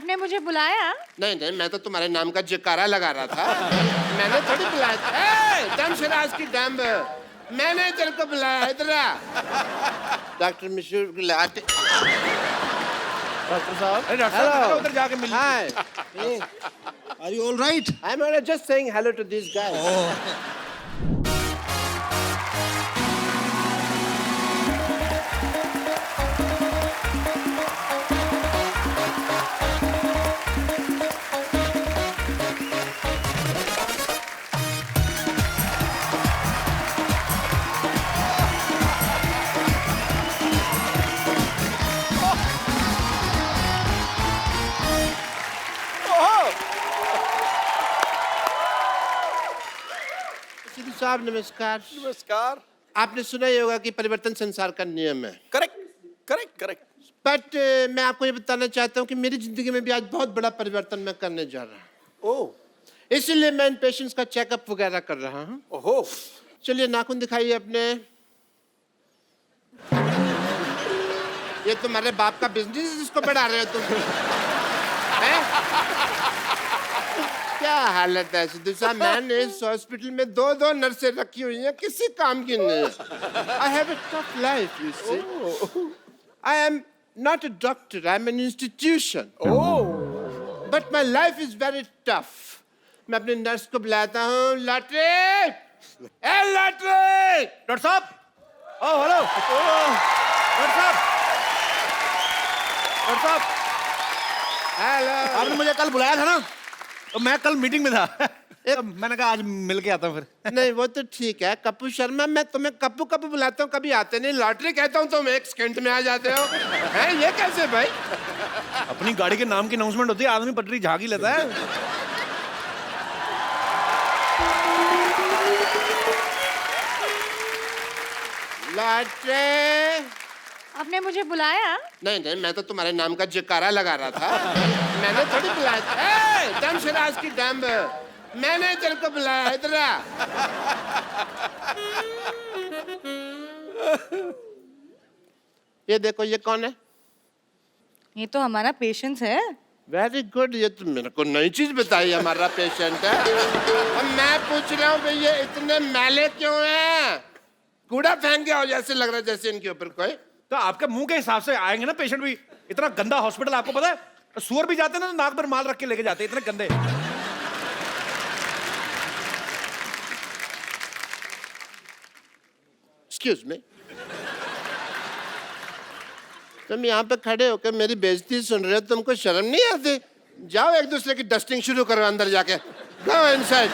आपने मुझे बुलाया? नहीं नहीं, मैं तो तुम्हारे नाम का जयकारा लगा रहा था। मैंने थोड़ी बुलाया था। दम शराज की डम्ब, मैंने तेरे को बुलाया। इधर आ। डॉक्टर मिश्र बुलाते। डॉक्टर साहब, अरे डॉक्टर साहब, उधर जाके मिल लीजिए। Hi, are you all right? I am just saying hello to this guys. Sidhu साहब नमस्कार। नमस्कार। आपने सुना ही होगा कि परिवर्तन संसार का नियम है। Correct correct correct. बट मैं आपको ये बताना चाहता हूँ कि मेरी जिंदगी में भी आज बहुत बड़ा परिवर्तन मैं करने जा रहा हूँ। ओह, इसीलिए मैं इन पेशेंट्स का चेकअप वगैरह कर रहा हूँ। ओहो। चलिए नाखून दिखाइए अपने। ये तुम्हारे बाप का बिजनेस है जिसको बढ़ा रहे हो तुम? हैं? क्या हालत है सिद्धू साहब? मैंने इस हॉस्पिटल में दो नर्सें रखी हुई हैं, किसी काम की नहीं। I have a tough life, you see. I am not a doctor, I am an institution. Oh, But my life is very tough. मैं अपने नर्स को बुलाता हूँ। लॉटरी, ए लॉटरी। डॉक्टर साहब। Oh hello. डॉक्टर साहब, डॉक्टर साहब, hello. आपने मुझे कल बुलाया था ना, तो मैं कल मीटिंग में था। तो मैंने कहा आज मिल के आता हूँ फिर। नहीं वो तो ठीक है कप्पू शर्मा, मैं तुम्हें कप्पू कप्पू बुलाता हूँ, कभी आते नहीं। लॉटरी कहता हूँ तुम एक सेकंड में आ जाते हो। हैं ये कैसे भाई? अपनी गाड़ी के नाम की अनाउंसमेंट होती है, आदमी पटरी झाँक ही लेता है। लॉटरी। आपने मुझे बुलाया? नहीं नहीं, मैं तो तुम्हारे नाम का जयकारा लगा रहा था। मैंने थोड़ी बुलाया था। दम शराज की डम्ब, मैंने तेरे को बुलाया। इधर आ। ये देखो, ये कौन है? ये तो हमारा पेशेंट है। वेरी गुड, ये तो मेरे को नई चीज बताई। हमारा पेशेंट है। अब मैं पूछ रहा हूँ भाई ये इतने मैले क्यों हैं? कूड़ा फेंक गया हो जैसे लग रहा है, जैसे इनके ऊपर कोई। तो आपके मुंह के हिसाब से आएंगे ना पेशेंट भी। इतना गंदा हॉस्पिटल आपको पता है? सुअर भी जाते हैं ना तो नाक पर माल रख के लेके जाते हैं, इतने गंदे। एक्सक्यूज मी, तुम यहाँ पे खड़े होकर मेरी बेइज्जती सुन रहे हो, तुमको शर्म नहीं आती? जाओ एक दूसरे की डस्टिंग शुरू करो अंदर जाके। Go inside.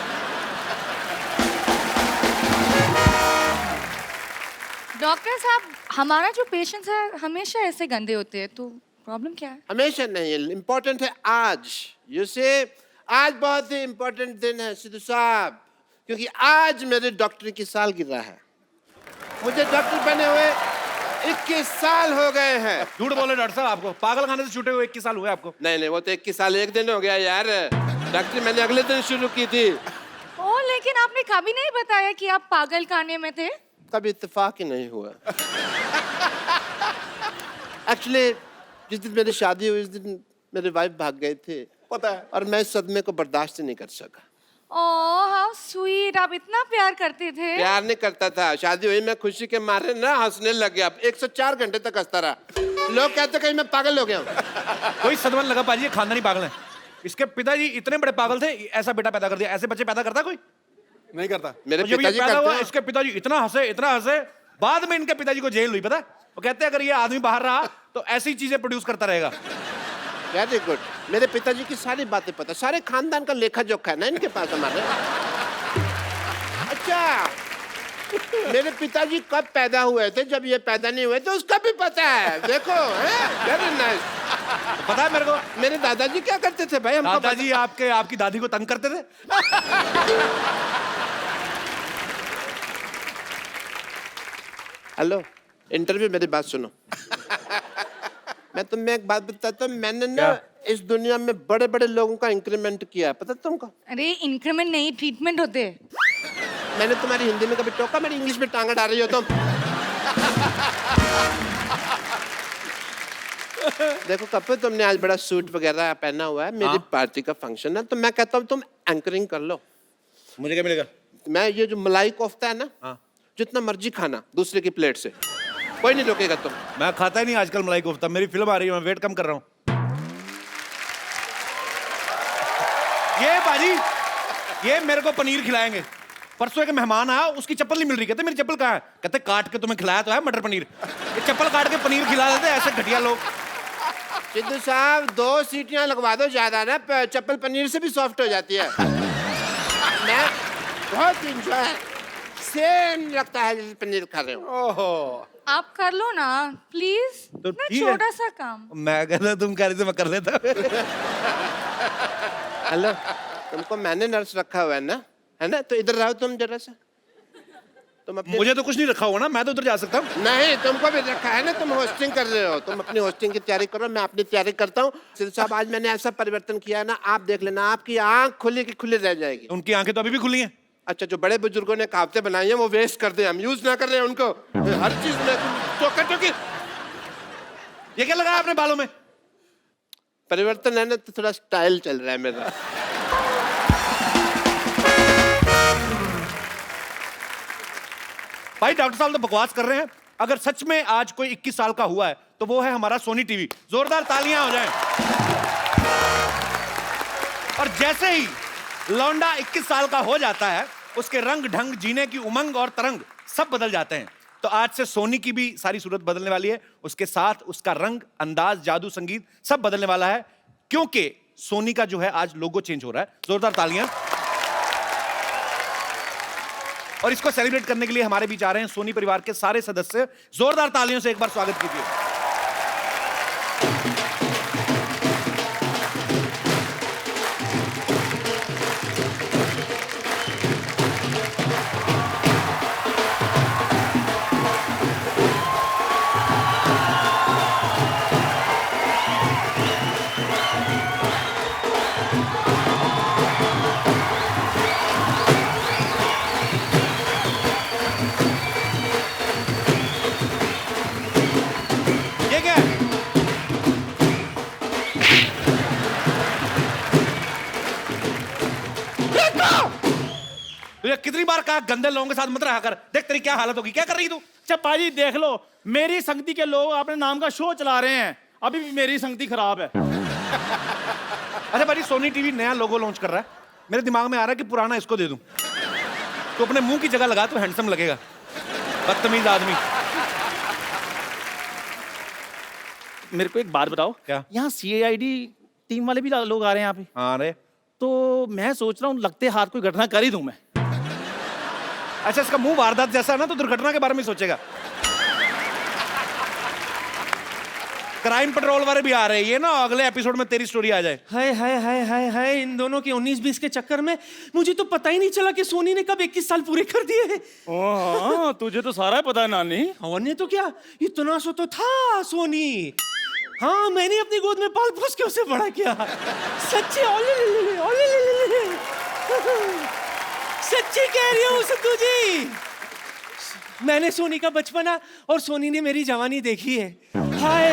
डॉक्टर साहब, हमारा जो पेशेंट है हमेशा ऐसे गंदे होते हैं, तो प्रॉब्लम क्या है? हमेशा नहीं है, इम्पोर्टेंट है आज। यू से आज बहुत ही इम्पोर्टेंट दिन है सिद्धू साहब, क्योंकि आज मेरे डॉक्टर की सालगिरह है। मुझे डॉक्टर बने हुए 21 साल हो गए हैं। झूठ बोले डॉक्टर साहब, आपको पागल खाने से छूटे हुए 21 साल हुए आपको। नहीं नहीं, वो तो 21 साल एक दिन हो गया यार। डॉक्टर मैंने अगले दिन शुरू की थी। ओ, लेकिन आपने कभी नहीं बताया कि आप पागल खाने में थे। कभी इत्तेफाक ही नहीं हुआ। एक्चुअली जिस दिन मेरी शादी हुई उस दिन मेरे वाइफ भाग गए थे, पता है। और मैं इस सदमे को बर्दाश्त नहीं कर सका। ओह हाउ स्वीट, आप इतना प्यार करते थे। प्यार नहीं करता था, शादी हुई मैं खुशी के मारे ना हंसने लग गया। 104 घंटे तक हंसता रहा। लोग कहते कहीं मैं पागल हो गया हूँ। कोई सदमा लगा पाजी, ये खानदानी पागल है। इसके पिताजी इतने बड़े पागल थे, ऐसा बेटा पैदा कर दिया। ऐसे बच्चे पैदा करता कोई? नहीं करता। मेरे तो जब ये पिताजी पैदा करते हुआ, हैं। इसके पिताजी इतना हंसे, बाद में इनके पिताजी को जेल हुई, पता है? वो कहते हैं अगर ये आदमी बाहर रहा तो ऐसी चीजें प्रोड्यूस करता रहेगा। वेरी गुड, मेरे पिताजी की सारी बातें पता, सारे खानदान का लेखा जोखा है ना इनके पास हमारे। अच्छा, मेरे पिताजी कब पैदा हुए थे, जब ये पैदा नहीं हुए तो उसका भी पता है। देखो, वेरी नाइस। पता है मेरे को, मेरे दादाजी क्या करते थे भाई? हमको दादाजी आपकी दादी को तंग करते थे। हेलो, इंटरव्यू, मेरी बात सुनो। मैं तुम्हें एक बात बताता हूँ, मैंने ना इस दुनिया में बड़े बड़े लोगों का इंक्रीमेंट किया है, पता तुमको? अरे इंक्रीमेंट नहीं, ट्रीटमेंट होते हैं। मैंने तुम्हारी हिंदी में कभी टोका? मेरी इंग्लिश में टांगा डाल रही हो तुम। देखो कपिल, तुमने आज बड़ा सूट वगैरह पहना हुआ है, मेरी पार्टी का फंक्शन है, तो मैं कहता हूँ तुम एंकरिंग कर लो। मुझे क्या मिलेगा? मैं ये जो मलाई कोफ्ता है ना, जितना मर्जी खाना दूसरे की प्लेट से, कोई नहीं रोकेगा तुम। मैं खाता ही नहीं आजकल मलाई कोफ्ता, मेरी फिल्म आ रही है, मैं वेट कम कर रहा हूँ। ये बाजी, ये मेरे को पनीर खिलाएंगे। परसों एक मेहमान आया, उसकी चप्पल नहीं मिल रही, कहते मेरी चप्पल कहाँ है? कहते काट के तुम्हें खिलाया तो है मटर पनीर। ये चप्पल काट के पनीर खिला देते ऐसे घटिया लोग। सिद्धू साहब 2 सीटियां लगवा दो ज्यादा ना, चप्पल पनीर से भी सॉफ्ट हो जाती है। मैं बहुत इंजॉय सेम लगता है जैसे पनीर खा रहे हो। ओहो, आप कर लो ना प्लीज, तो ना ठीक है। छोटा सा काम। मैं कहता तुम कह रही थी मैं कर लेता। हेलो, तुमको मैंने नर्स रखा हुआ है ना, तो इधर रहो तुम जरा सा। तुम अपने मुझे तो कुछ नहीं रखा हुआ ना, मैं तो उधर जा सकता हूँ। नहीं, तुमको भी रखा है ना, तुम होस्टिंग कर रहे हो, तुम अपनी होस्टिंग की तैयारी करो, मैं अपनी तैयारी करता हूँ। सिद्धू साहब, आज मैंने ऐसा परिवर्तन किया है ना, आप देख लेना, आपकी आंख खुली की खुली रह जाएगी। उनकी आंखें तो अभी भी खुली हैं। अच्छा, जो बड़े बुजुर्गों ने कहावतें बनाई हैं वो वेस्ट कर दे, हम यूज ना कर रहे हैं उनको हर चीज में। टोकी ये क्या लगाया आपने बालों में? परिवर्तन है ना, तो थोड़ा स्टाइल चल रहा है मेरा। भाई डॉक्टर साहब तो बकवास कर रहे हैं। अगर सच में आज कोई 21 साल का हुआ है तो वो है हमारा सोनी टीवी। जोरदार तालियां हो जाएं। और जैसे ही लौंडा 21 साल का हो जाता है, उसके रंग ढंग, जीने की उमंग और तरंग सब बदल जाते हैं। तो आज से सोनी की भी सारी सूरत बदलने वाली है, उसके साथ उसका रंग, अंदाज, जादू, संगीत सब बदलने वाला है, क्योंकि सोनी का जो है आज लोगो चेंज हो रहा है। जोरदार तालियां। और इसको सेलिब्रेट करने के लिए हमारे बीच आ रहे हैं सोनी परिवार के सारे सदस्य। जोरदार तालियों से एक बार स्वागत कीजिए। ये क्या है? तुझे कितनी बार कहा गंदे लोगों के साथ मत रहा कर। देख तेरी क्या हालत होगी। क्या कर रही तू? चप्पा जी देख लो, मेरी संगति के लोग अपने नाम का शो चला रहे हैं, अभी भी मेरी संगति खराब है। अच्छा भाई, सोनी टीवी नया लोगो लॉन्च कर रहा है। मेरे दिमाग में आ रहा है कि पुराना इसको दे दूं, तो अपने मुंह की जगह लगा तो हैंडसम लगेगा। बदतमीज आदमी। मेरे को एक बात बताओ, क्या? यहाँ CID टीम वाले भी लोग आ रहे हैं यहाँ पे, हाँ रे। तो मैं सोच रहा हूँ लगते हाथ कोई घटना कर ही दूं मैं। अच्छा, इसका मुंह वारदात जैसा है ना, तो दुर्घटना के बारे में सोचेगा। क्राइम पेट्रोल वाले भी आ रहे हैं, ये ना अगले एपिसोड में तेरी स्टोरी आ जाए। हाय हाय हाय हाय हाय, इन दोनों के 19-20 के चक्कर में मुझे तो पता ही नहीं चला कि सोनी ने कब 21 साल पूरे कर दिए। हाँ, तुझे तो सारा पता है नानी। और ने तो क्या, इतना सो तो था सोनी। हाँ, मैंने अपनी गोद में पाल पोस के उसे बड़ा किया। सच्ची सच्ची कह रही हूँ सिद्धू जी, मैंने सोनी का बचपना और सोनी ने मेरी जवानी देखी है। हाय,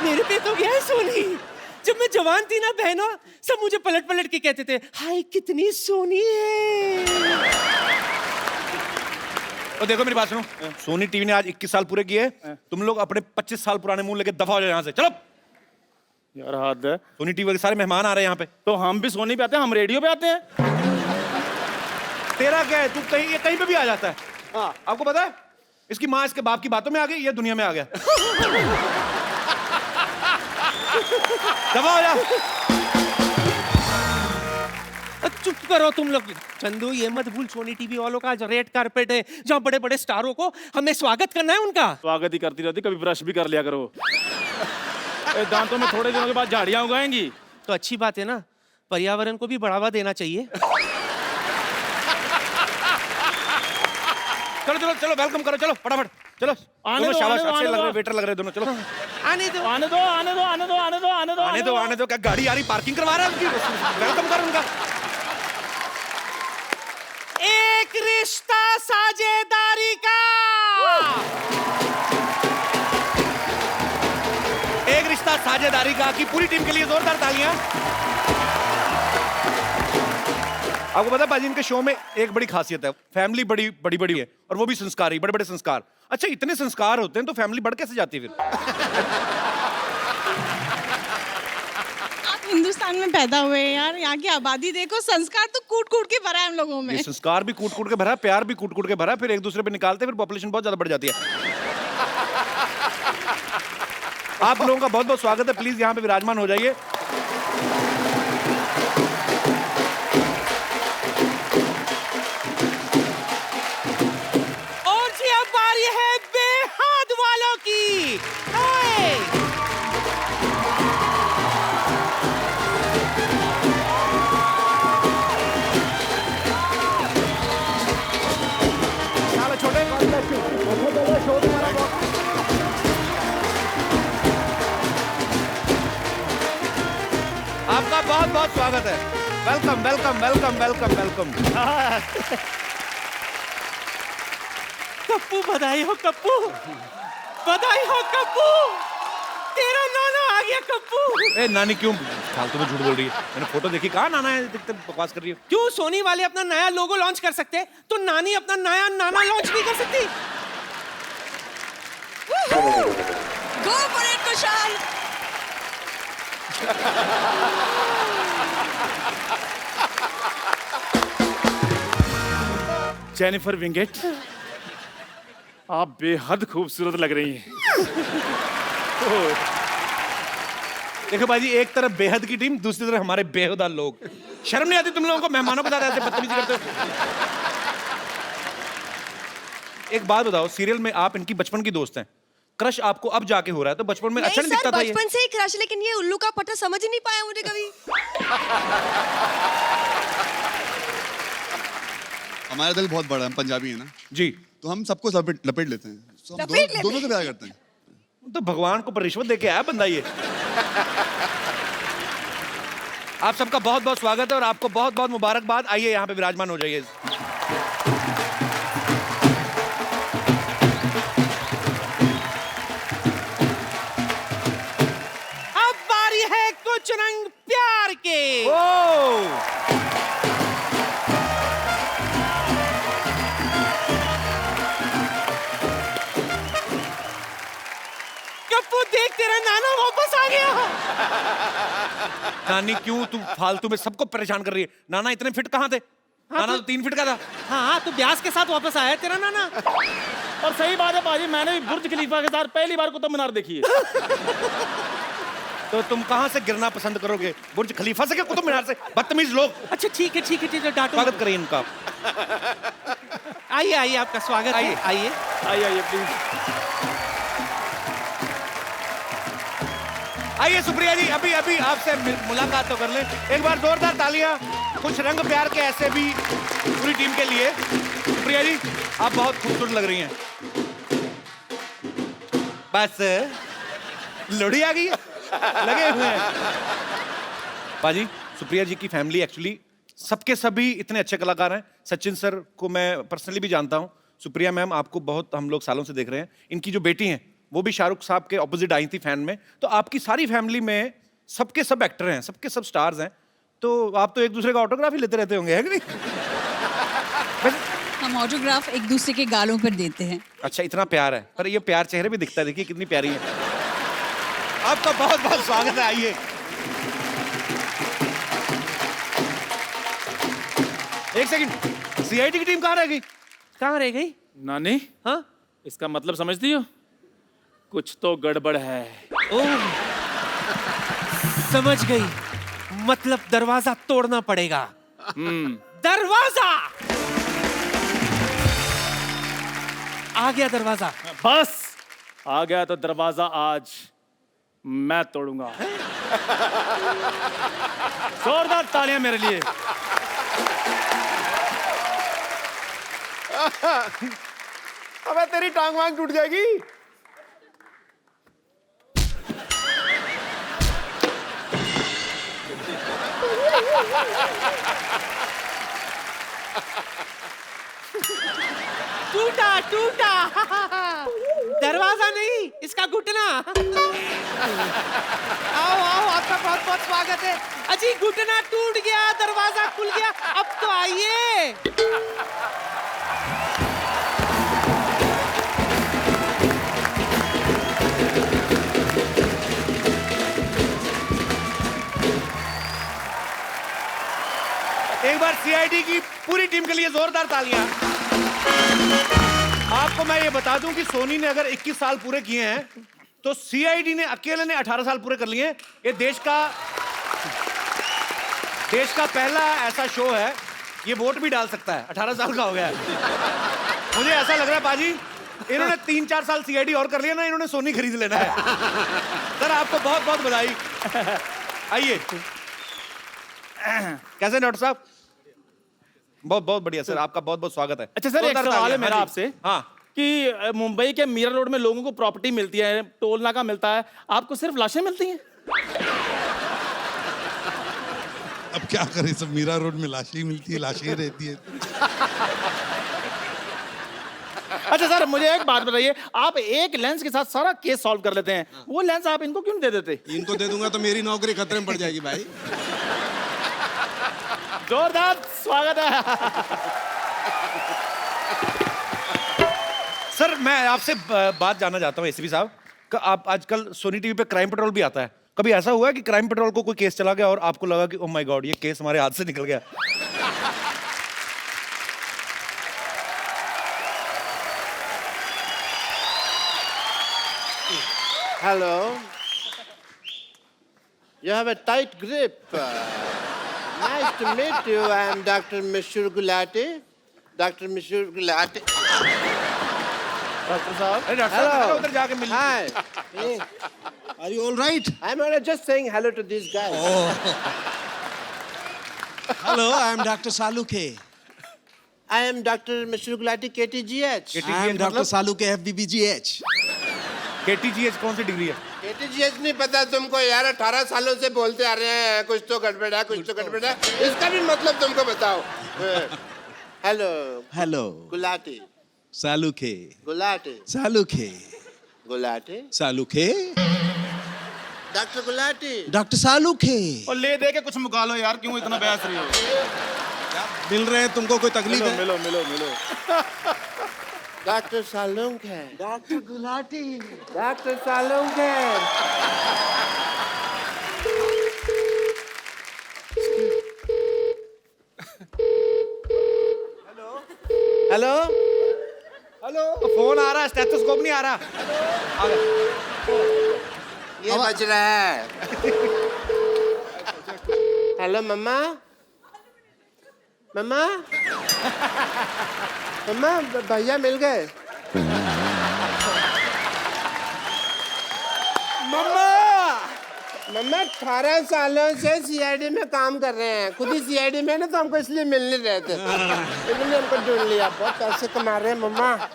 मेरे पे तो गया है सोनी। जब मैं जवान थी ना बहनों, सब मुझे पलट पलट के कहते थे, हाय कितनी सोनी है। और देखो मेरी बात सुनो, सोनी टीवी ने आज 21 साल पूरे किए। तुम लोग अपने 25 साल पुराने मुंह लेके दफा हो जाओ यहाँ से। चलो। यार हद है। सोनी टीवी के सारे मेहमान आ रहे हैं यहाँ पे। तो हम भी सोनी पे आते हैं, हम रेडियो पे आते हैं। तेरा क्या है, तू कहीं पे भी आ जाता है। हाँ, आपको पता है इसकी माँ इसके बाप की बातों में आ गई, ये दुनिया में आ गया। दफा हो जा। चुप करो तुम लोग। चंदू, ये मत भूल, सोनी टीवी वालों का आज रेड कारपेट है, जहाँ बड़े बड़े स्टारों को हमें स्वागत करना है उनका। स्वागत ही करती रहती, कभी ब्रश भी कर लिया करो। दांतों में थोड़े दिनों के बाद झाड़ियां उगाएंगी। तो अच्छी बात है ना, पर्यावरण को भी बढ़ावा देना चाहिए। चलो चलो चलो, वेलकम करो, चलो फटाफट चलो। आने दो, शाबाश, आने दो, अच्छे आने लग रहे दो। वेटर लग रहे दोनों। चलो आने दो। आने दो, आने दो, आने दो, आने दो, आने दो, आने दो, आने दो। क्या गाड़ी आ रही, पार्किंग करवा रहा है उनकी? वेलकम कर उनका। एक रिश्ता साझेदारी का, एक रिश्ता साझेदारी का की पूरी टीम के लिए जोरदार तालियां। आपको पता है बाजी, इनके शो में एक बड़ी खासियत है, फैमिली बड़ी बड़ी बड़ी है और वो भी संस्कारी, बड़े बड़े संस्कार। अच्छा, इतने संस्कार होते हैं तो फैमिली बढ़ कैसे जाती है फिर? हिंदुस्तान में पैदा हुए हैं यार, यहाँ की आबादी देखो, संस्कार तो कूट कूट के भरा है हम लोगों में। ये संस्कार भी कूट कूट के भरा, प्यार भी कूट कूट के भरा, फिर एक दूसरे पे निकालते, फिर पॉपुलेशन बहुत ज्यादा बढ़ जाती है। आप लोगों का बहुत बहुत स्वागत है, प्लीज यहाँ पे विराजमान हो जाइए। और जी अब बारी है बेहद वालों की। हाय! आपका बहुत बहुत स्वागत है। Welcome welcome welcome welcome welcome. Kappu बधाई हो कप्पू, बधाई हो कप्पू, तेरा नाना आ गया कप्पू। ए नानी क्यों फालतू में झूठ बोल रही है? मैंने फोटो देखी, कहा नाना है, दिखते बकवास कर रही है। क्यों सोनी वाले अपना नया लोगो लॉन्च कर सकते हैं तो नानी अपना नया नाना लॉन्च नहीं कर सकती? Go for it Kushal. Jennifer Winget, आप बेहद खूबसूरत लग रही हैं। देखो बाजी, एक तरफ बेहद की टीम, दूसरी तरफ हमारे बेहुदा लोग। शर्म नहीं आती तुम लोगों को मेहमानों के साथ ऐसे बदतमीजी करते हो? एक बात बताओ, सीरियल में आप इनकी बचपन की दोस्त हैं, क्रश आपको अब जाके हो रहा है, तो बचपन में अच्छा नहीं दिखता था ये? बचपन से ही क्रश, लेकिन ये उल्लू का पट्टा समझ ही नहीं पाया मुझे कभी। हमारा दिल बहुत बड़ा है, हम पंजाबी है ना, जी। तो हम सबको लपेट लेते हैं, तो हम लपेट लेते दोनों से प्यार करते हैं। तो भगवान को पर रिश्वत दे के आया बंदा ये। आप सबका बहुत बहुत स्वागत है और आपको बहुत बहुत मुबारकबाद। आइए यहाँ पे विराजमान हो जाइए। अब बारी है कुछ रंग प्यार के। कप्पू देख, तेरा नाना वापस आ गया। नानी क्यों तू फालतू में सबको परेशान कर रही है? नाना इतने फिट कहाँ थे? नाना तो 3 फीट का था। हाँ, तो ब्यास के साथ वापस आया है तेरा नाना। और सही बात है बाजी, मैंने भी बुर्ज खलीफा के साथ पहली बार कुतुब मीनार देखी है। तो तुम कहाँ से गिरना पसंद करोगे, बुर्ज खलीफा से क्या कुतुब मीनार से? बदतमीज लोग। अच्छा ठीक है ठीक है ठीक है, डांटो। स्वागत करिए इनका। आइए आइए, आपका स्वागत है। आइए आइए प्लीज। आइए सुप्रिया जी, अभी अभी आपसे मुलाकात तो कर लें। एक बार जोरदार तालियां कुछ रंग प्यार के ऐसे भी पूरी टीम के लिए। सुप्रिया जी, आप बहुत खूबसूरत लग रही हैं। बस लोड़ी आ गई है, लगे हुए हैं। बाजी, सुप्रिया जी की फैमिली एक्चुअली सबके सभी इतने अच्छे कलाकार हैं। सचिन सर को मैं पर्सनली भी जानता हूँ। सुप्रिया मैम, आपको बहुत हम लोग सालों से देख रहे हैं। इनकी जो बेटी हैं वो भी शाहरुख साहब के ऑपोजिट आई थी फैन में। तो आपकी सारी फैमिली में सबके सब एक्टर हैं, सबके सब स्टार्स हैं, तो आप तो एक दूसरे का ऑटोग्राफ ही लेते रहते होंगे, है कि नहीं? हम ऑटोग्राफ एक दूसरे के गालों पर देते हैं। अच्छा, इतना प्यार है, पर ये प्यार चेहरे पे दिखता है, देखिए कितनी प्यारी है। आपका बहुत बहुत स्वागत है। आइए। एक सेकंड, सीआईडी की टीम कहाँ रह गई? कहाँ रह गई? नानी, हाँ, इसका मतलब समझती हो? कुछ तो गड़बड़ है। ओह, समझ गई, मतलब दरवाजा तोड़ना पड़ेगा। दरवाजा आ गया, दरवाजा। बस आ गया तो दरवाजा आज मैं तोड़ूंगा। जोरदार तालियां मेरे लिए। अबे तेरी टांग वांग टूट जाएगी। टूटा टूटा। दरवाजा नहीं, भाई इसका घुटना। आओ आओ, आपका बहुत बहुत स्वागत है। अजी घुटना टूट गया, दरवाजा खुल गया, अब तो आइए। एक बार सीआईडी की पूरी टीम के लिए जोरदार तालियां। आपको मैं ये बता दूं कि सोनी ने अगर 21 साल पूरे किए हैं तो सीआईडी ने अकेले ने 18 साल पूरे कर लिए हैं। ये देश का पहला ऐसा शो है, ये वोट भी डाल सकता है, 18 साल का हो गया है। मुझे ऐसा लग रहा है बाजी, इन्होंने 3-4 साल सीआईडी और कर लिया ना, इन्होंने सोनी खरीद लेना है। सर आपको बहुत बहुत बधाई। आइए, कैसे डॉक्टर साहब? बहुत बहुत बढ़िया सर, आपका बहुत बहुत स्वागत है। अच्छा सर, एक सवाल है मेरा आपसे हाँ, कि मुंबई के मीरा रोड में लोगों को प्रॉपर्टी मिलती है, टोल नाका मिलता है, आपको सिर्फ लाशें मिलती हैं? अब क्या करें, सब मीरा रोड में लाशें ही मिलती है, लाशें ही रहती है। अच्छा सर, मुझे एक बात बताइए, आप एक लेंस के साथ सारा केस सॉल्व कर लेते हैं, वो लेंस आप इनको क्यों नहीं दे देते? इनको दे दूंगा तो मेरी नौकरी खतरे में पड़ जाएगी भाई। जोरदार स्वागत है। सर मैं आपसे बात जानना चाहता हूँ एसीपी साहब, आप आजकल सोनी टीवी पे क्राइम पेट्रोल भी आता है, कभी ऐसा हुआ है कि क्राइम पेट्रोल को कोई केस चला गया और आपको लगा कि ओह माय गॉड ये केस हमारे हाथ से निकल गया? Hello. You have a tight grip. Nice to meet you. I am Dr. Mishur Gulati. Dr. Mishur Gulati. Doctor साहब, अरे डॉक्टर साहब उधर जाके मिल। Hi. Are you all right? I'm just saying hello to these guys. Hello, I am Dr. Salukhe. I am Dr. Mishur Gulati, KTGH. I am Dr. Salukhe, FBBGH. KTGH कौन सी degree है? KTGH नहीं पता तुमको यार, 18 सालों से बोलते आ रहे हैं कुछ तो गड़बड़ है, कुछ तो गड़बड़ है, इसका भी मतलब तुमको बताओ। Hello Hello. Gulati, Salukhe. Gulati, Salukhe. Gulati, Salukhe. Doctor Gulati. Dr. Salukhe. और ले दे के कुछ मुका लो यार, क्यों इतना बहस रही हो? मिल रहे हैं तुमको, कोई तकलीफ है? मिलो मिलो मिलो। डॉक्टर सालुंग है। डॉक्टर गुलाटी। डॉक्टर सालुंग है। हेलो हेलो, फोन आ रहा है, स्टेथोस्कोप नहीं आ रहा। ये बज रहा है। हेलो मम्मा, मम्मा, मम्मा भैया मिल गए। मम्मा, मम्मा 18 सालों से सीआईडी में काम कर रहे हैं, खुद ही सीआईडी में ना, तो हमको इसलिए मिल नहीं रहे थे, इन्होंने हमको ढूंढ लिया। बहुत पैसे कमा रहे हैं मम्मा,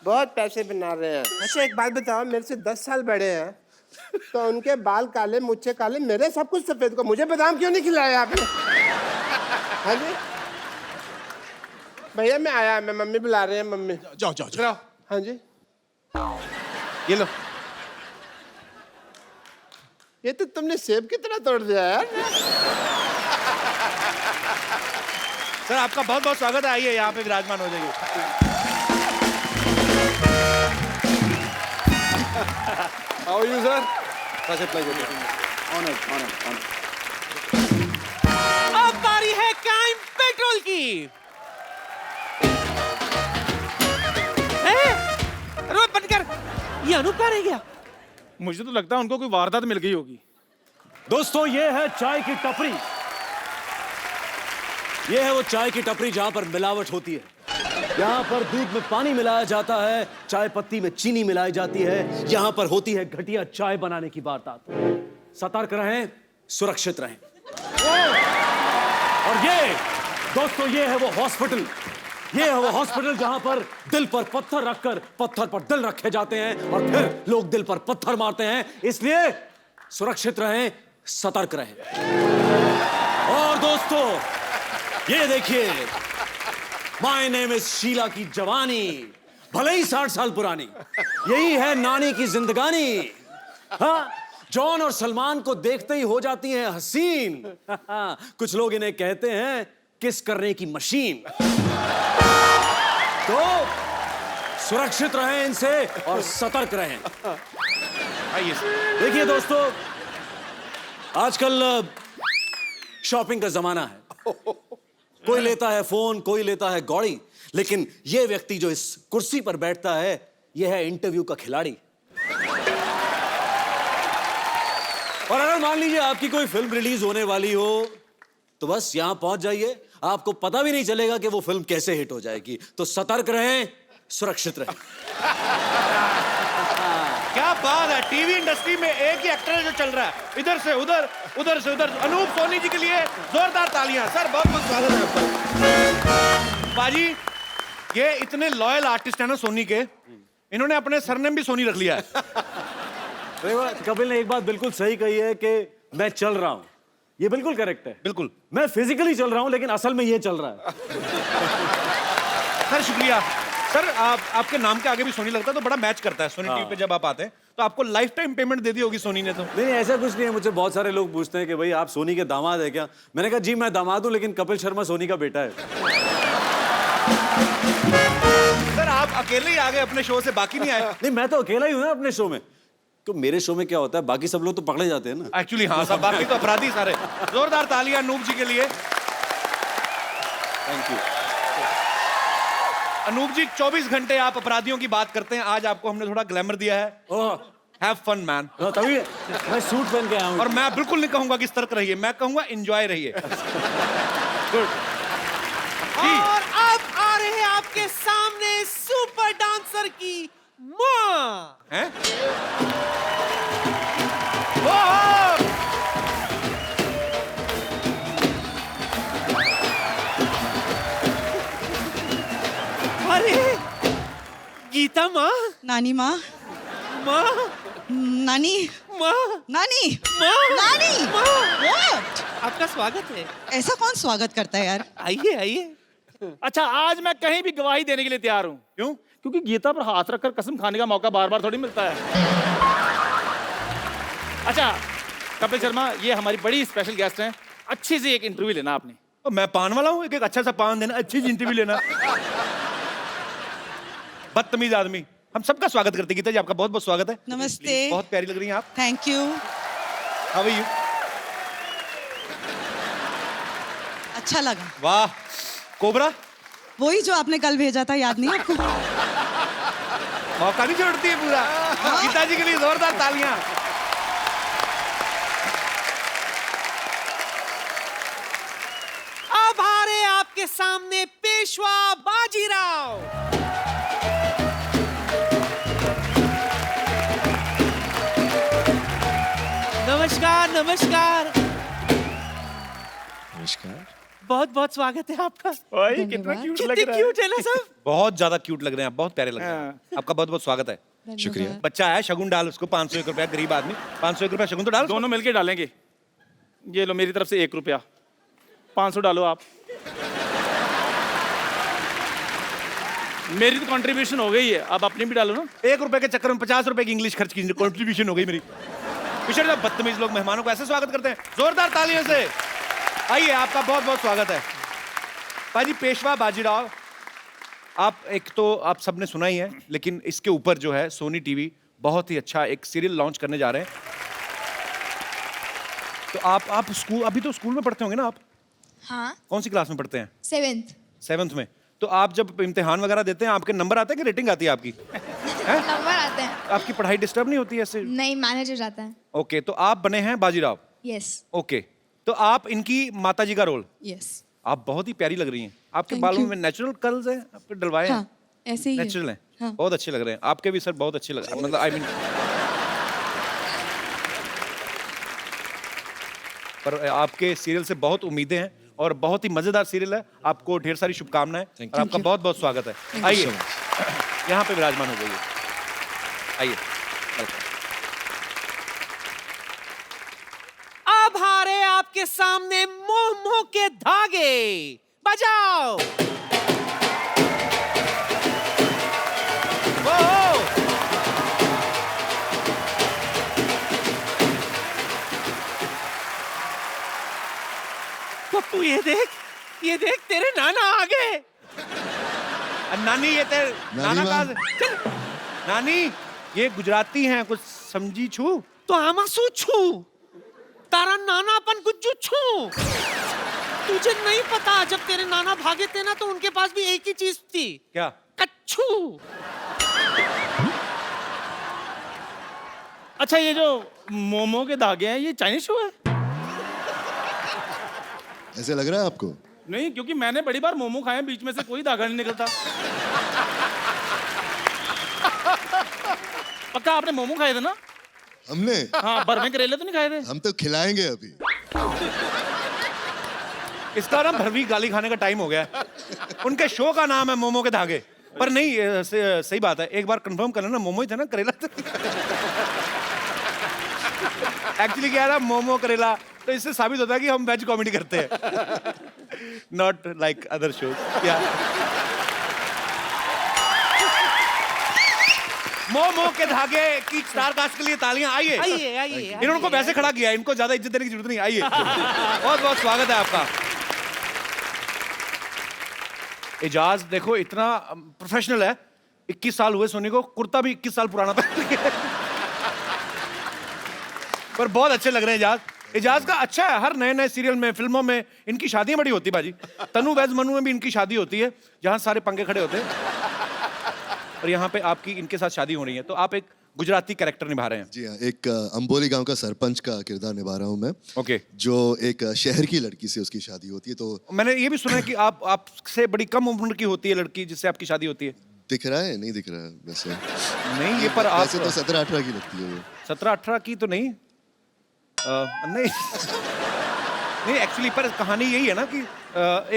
बहुत पैसे बना रहे हैं। अच्छा एक बात बताओ, मेरे से 10 साल बड़े हैं, तो उनके बाल काले, मुझे काले, मेरे सब कुछ सफेद, को मुझे बादाम क्यों नहीं खिलाया आपने? हाँ जी भैया, मैं आया, मैं मम्मी बुला रहे हैं, मम्मी। जाओ जाओ जाओ। हाँ जी, ये लो। ये तो तुमने सेब की तरह तोड़ दिया यार। सर आपका बहुत बहुत स्वागत है, आइए यहाँ पे विराजमान हो जाइए। How are you, sir? Such a pleasure. Honored. अब बारी है क्राइम पेट्रोल की। रोड बंद कर। ये अनूप कहाँ रह गया? मुझे तो लगता है उनको कोई वारदात मिल गई होगी। दोस्तों ये है चाय की टपरी। ये है वो चाय की टपरी जहां पर मिलावट होती है। यहाँ पर दूध में पानी मिलाया जाता है, चाय पत्ती में चीनी मिलाई जाती है। यहाँ पर होती है घटिया चाय बनाने की वारदात। सतर्क रहें, सुरक्षित रहें। और ये दोस्तों, ये है वो हॉस्पिटल। ये है वो हॉस्पिटल जहां पर दिल पर पत्थर रखकर पत्थर पर दिल रखे जाते हैं और फिर लोग दिल पर पत्थर मारते हैं। इसलिए सुरक्षित रहें, सतर्क रहें। और दोस्तों ये देखिए, माय नेम इज शीला की जवानी। भले ही 60 साल पुरानी। यही है नानी की जिंदगानी। हाँ, जॉन और सलमान को देखते ही हो जाती हैं हसीन। कुछ लोग इन्हें कहते हैं किस करने की मशीन। तो सुरक्षित रहें इनसे और सतर्क रहें। आइए देखिए दोस्तों, आजकल शॉपिंग का जमाना है। कोई लेता है फोन, कोई लेता है गौड़ी, लेकिन यह व्यक्ति जो इस कुर्सी पर बैठता है, यह है इंटरव्यू का खिलाड़ी। और अगर मान लीजिए आपकी कोई फिल्म रिलीज होने वाली हो, तो बस यहां पहुंच जाइए, आपको पता भी नहीं चलेगा कि वो फिल्म कैसे हिट हो जाएगी। तो सतर्क रहें, सुरक्षित रहें। क्या बात है, टीवी इंडस्ट्री में एक ही एक्टर है जो चल रहा है, इधर से उधर, उधर से उधर। अनूप सोनी जी के लिए जोरदार तालियां। सर बहुत बहुत स्वागत है आपका। बाजी, ये इतने लॉयल आर्टिस्ट है ना सोनी के, इन्होंने अपने सरनेम भी सोनी रख लिया है। कपिल ने एक बात बिल्कुल सही कही है कि मैं चल रहा हूं। ये बिल्कुल करेक्ट है। बिल्कुल, मैं फिजिकली चल रहा हूं, लेकिन असल में ये चल रहा है। सर शुक्रिया। सर आपके नाम के आगे भी सोनी लगता है तो बड़ा मैच करता है। सोनी टीवी पे जब आप आते हैं तो आपको लाइफ टाइम पेमेंट दे दी होगी सोनी ने तो। नहीं, ऐसा कुछ नहीं है। मुझे बहुत सारे लोग पूछते हैं कि भाई आप सोनी के दामाद है क्या? मैंने कहा जी मैं दामाद हूं, लेकिन कपिल शर्मा सोनी का बेटा है। सर आप अकेले ही आ गए अपने शो से, बाकी नहीं आए? नहीं, मैं तो अकेला ही हूं ना अपने शो में। तो मेरे शो में क्या होता है, बाकी सब लोग तो पकड़े जाते हैं ना। एक्चुअली हाँ सब, बाकी तो अपराधी सारे। जोरदार तालियां अनूप जी के लिए। Thank you. अनूप जी, 24 घंटे आप अपराधियों की बात करते हैं, आज आपको हमने थोड़ा ग्लैमर दिया है। Have fun man. तभी मैं सूट पहन के आया हूं। और मैं बिल्कुल नहीं कहूंगा कि सतर्क रहिए, मैं कहूंगा एंजॉय रहिए। गुड। और अब आ रहे हैं आपके सामने सुपर डांसर की माँ। हैं? अरे गीता माँ, नानी माँ, माँ, नानी, माँ, नानी, माँ, नानी। माँ। What? आपका स्वागत है। ऐसा कौन स्वागत करता है यार? आइए आइए। अच्छा, आज मैं कहीं भी गवाही देने के लिए तैयार हूँ। क्यों? क्योंकि गीता पर हाथ रखकर कसम खाने का मौका बार बार थोड़ी मिलता है। अच्छा कपिल शर्मा, ये हमारी बड़ी स्पेशल गेस्ट हैं, अच्छी सी एक इंटरव्यू लेना आपने। तो मैं पान वाला हूँ, एक अच्छा सा पान देना, अच्छी सी इंटरव्यू लेना। बदतमीज आदमी। हम सबका स्वागत करते हैं। गीता जी आपका बहुत बहुत स्वागत है। नमस्ते। बहुत प्यारी लग रही हैं आप। Thank you. How are you? अच्छा लगा। वाह, कोबरा वही जो आपने कल भेजा था, याद नहीं आपको? मौका नहीं छोड़ती है पूरा। गीता जी के लिए जोरदार तालियां। अब आ रहे हैं आपके सामने पेशवा बाजीराव। नमस्कार नमस्कार नमस्कार। बहुत बहुत स्वागत है आपका। भाई कितना क्यूट लग कितने रहा है। क्यूट है ना सब। बहुत ज्यादा क्यूट लग रहे हैं आप, बहुत प्यारे लग रहे हैं। आपका बहुत बहुत स्वागत है। शुक्रिया। बच्चा है, शगुन डाल उसको। 501 रुपया, गरीब आदमी, 501 रुपया शगुन तो डाल। दोनों मिलके डालेंगे। ये लो मेरी तरफ से 1 रुपया, 500 डालो आप। मेरी तो कंट्रीब्यूशन हो गई है, अब अपनी भी डालो ना। 1 रुपए के चक्कर में 50 रुपए की इंग्लिश खर्च की कंट्रीब्यूशन हो गई मेरी। पिछड़ जाओ, बदतमीज लोग मेहमानों को ऐसे स्वागत करते हैं। जोरदार तालियों से आइए, आपका बहुत बहुत स्वागत है। भाजी पेशवा बाजीराव, आप एक तो आप सबने सुना ही है, लेकिन इसके ऊपर जो है सोनी टीवी बहुत ही अच्छा एक सीरियल लॉन्च करने जा रहे हैं। तो आप स्कूल, अभी तो स्कूल में पढ़ते होंगे ना आप? हाँ, कौन सी क्लास में पढ़ते हैं? 7th में। तो आप जब इम्तिहान वगैरह देते हैं, आपके नंबर आते हैं कि रेटिंग आती है आपकी? नंबर आते हैं। आपकी पढ़ाई डिस्टर्ब नहीं होती है ऐसे? नहीं, मैनेज हो जाता है। ओके, तो आप बने हैं बाजीराव। यस ओके, तो आप इनकी माता जी का रोल। यस। आप बहुत ही प्यारी लग रही हैं। आपके Thank बालों you. में नेचुरल कर्ल्स हैं, आपके डलवाए हैं? हाँ, ऐसे ही है। नेचुरल हैं। हाँ। बहुत अच्छे लग रहे हैं। आपके भी सर बहुत अच्छे लग रहे हैं, मतलब आई मीन। पर आपके सीरियल से बहुत उम्मीदें हैं और बहुत ही मजेदार सीरियल है। आपको ढेर सारी शुभकामनाएं और आपका बहुत बहुत स्वागत है। आइए यहाँ पे विराजमान हो जाइए। आइए। अब आ रहे हैं आपके सामने मोह मोह के धागे। बजाओ। पप्पू ये देख तेरे नाना आ गए। नानी ये तेरे नाना माँ। हाँ। कहाँ से? नानी ये गुजराती हैं, कुछ समझी छू? तो आमा सू छू तारा नाना अपन गुज्जू छू। तुझे नहीं पता जब तेरे नाना भागे थे ना तो उनके पास भी एक ही चीज थी। क्या? कच्छू। अच्छा ये जो मोमो के धागे हैं ये चाइनीज शो है? ऐसे लग रहा है आपको? नहीं, क्योंकि मैंने बड़ी बार मोमो खाए हैं, बीच में से कोई धागा नहीं निकलता। पक्का आपने मोमो खाए थे ना? हमने? हाँ, भर में करेले तो नहीं खाए थे? हम तो खिलाएंगे अभी। इसका ना भरवी गाली खाने का टाइम हो गया है। उनके शो का नाम है मोमो के धागे, पर नहीं सही बात है, एक बार कंफर्म कर लेना, मोमो ही था ना, करेला एक्चुअली क्या है ना, मोमो करेला, तो इससे साबित होता है कि हम वेज कॉमेडी करते हैं, नॉट लाइक अदर शोज। क्या मोमो के धागे की स्टार कास्ट के लिए तालियां। आइए आइए इन्होंने उनको वैसे खड़ा किया, इनको ज्यादा इज्जत देने की जरूरत नहीं। आइए, बहुत बहुत स्वागत है आपका। एजाज देखो इतना प्रोफेशनल है, 21 साल हुए सोनी को, कुर्ता भी 21 साल पुराना था पर बहुत अच्छे लग रहे हैं एजाज। एजाज का अच्छा है, हर नए नए सीरियल में, फिल्मों में इनकी शादियां बड़ी होती है बाजी। तनु वैज मनु में भी इनकी शादी होती है, जहां सारे पंखे खड़े होते हैं, और यहाँ पे आपकी इनके साथ शादी हो रही है। तो आप एक गुजराती कैरेक्टर निभा रहे हैं। जी हाँ, एक अंबोली गांव का सरपंच का किरदार निभा रहा हूँ मैं। ओके। जो एक शहर की लड़की से उसकी शादी होती है। तो मैंने ये भी सुना है कि आपसे बड़ी कम उम्र की होती है लड़की जिससे आपकी शादी होती है। दिख रहा है? नहीं दिख रहा है वैसे। नहीं ये पर आप वैसे तो 17-18 की लगती है वो। 17-18 की तो नहीं, नहीं नहीं एक्चुअली, पर कहानी यही है ना कि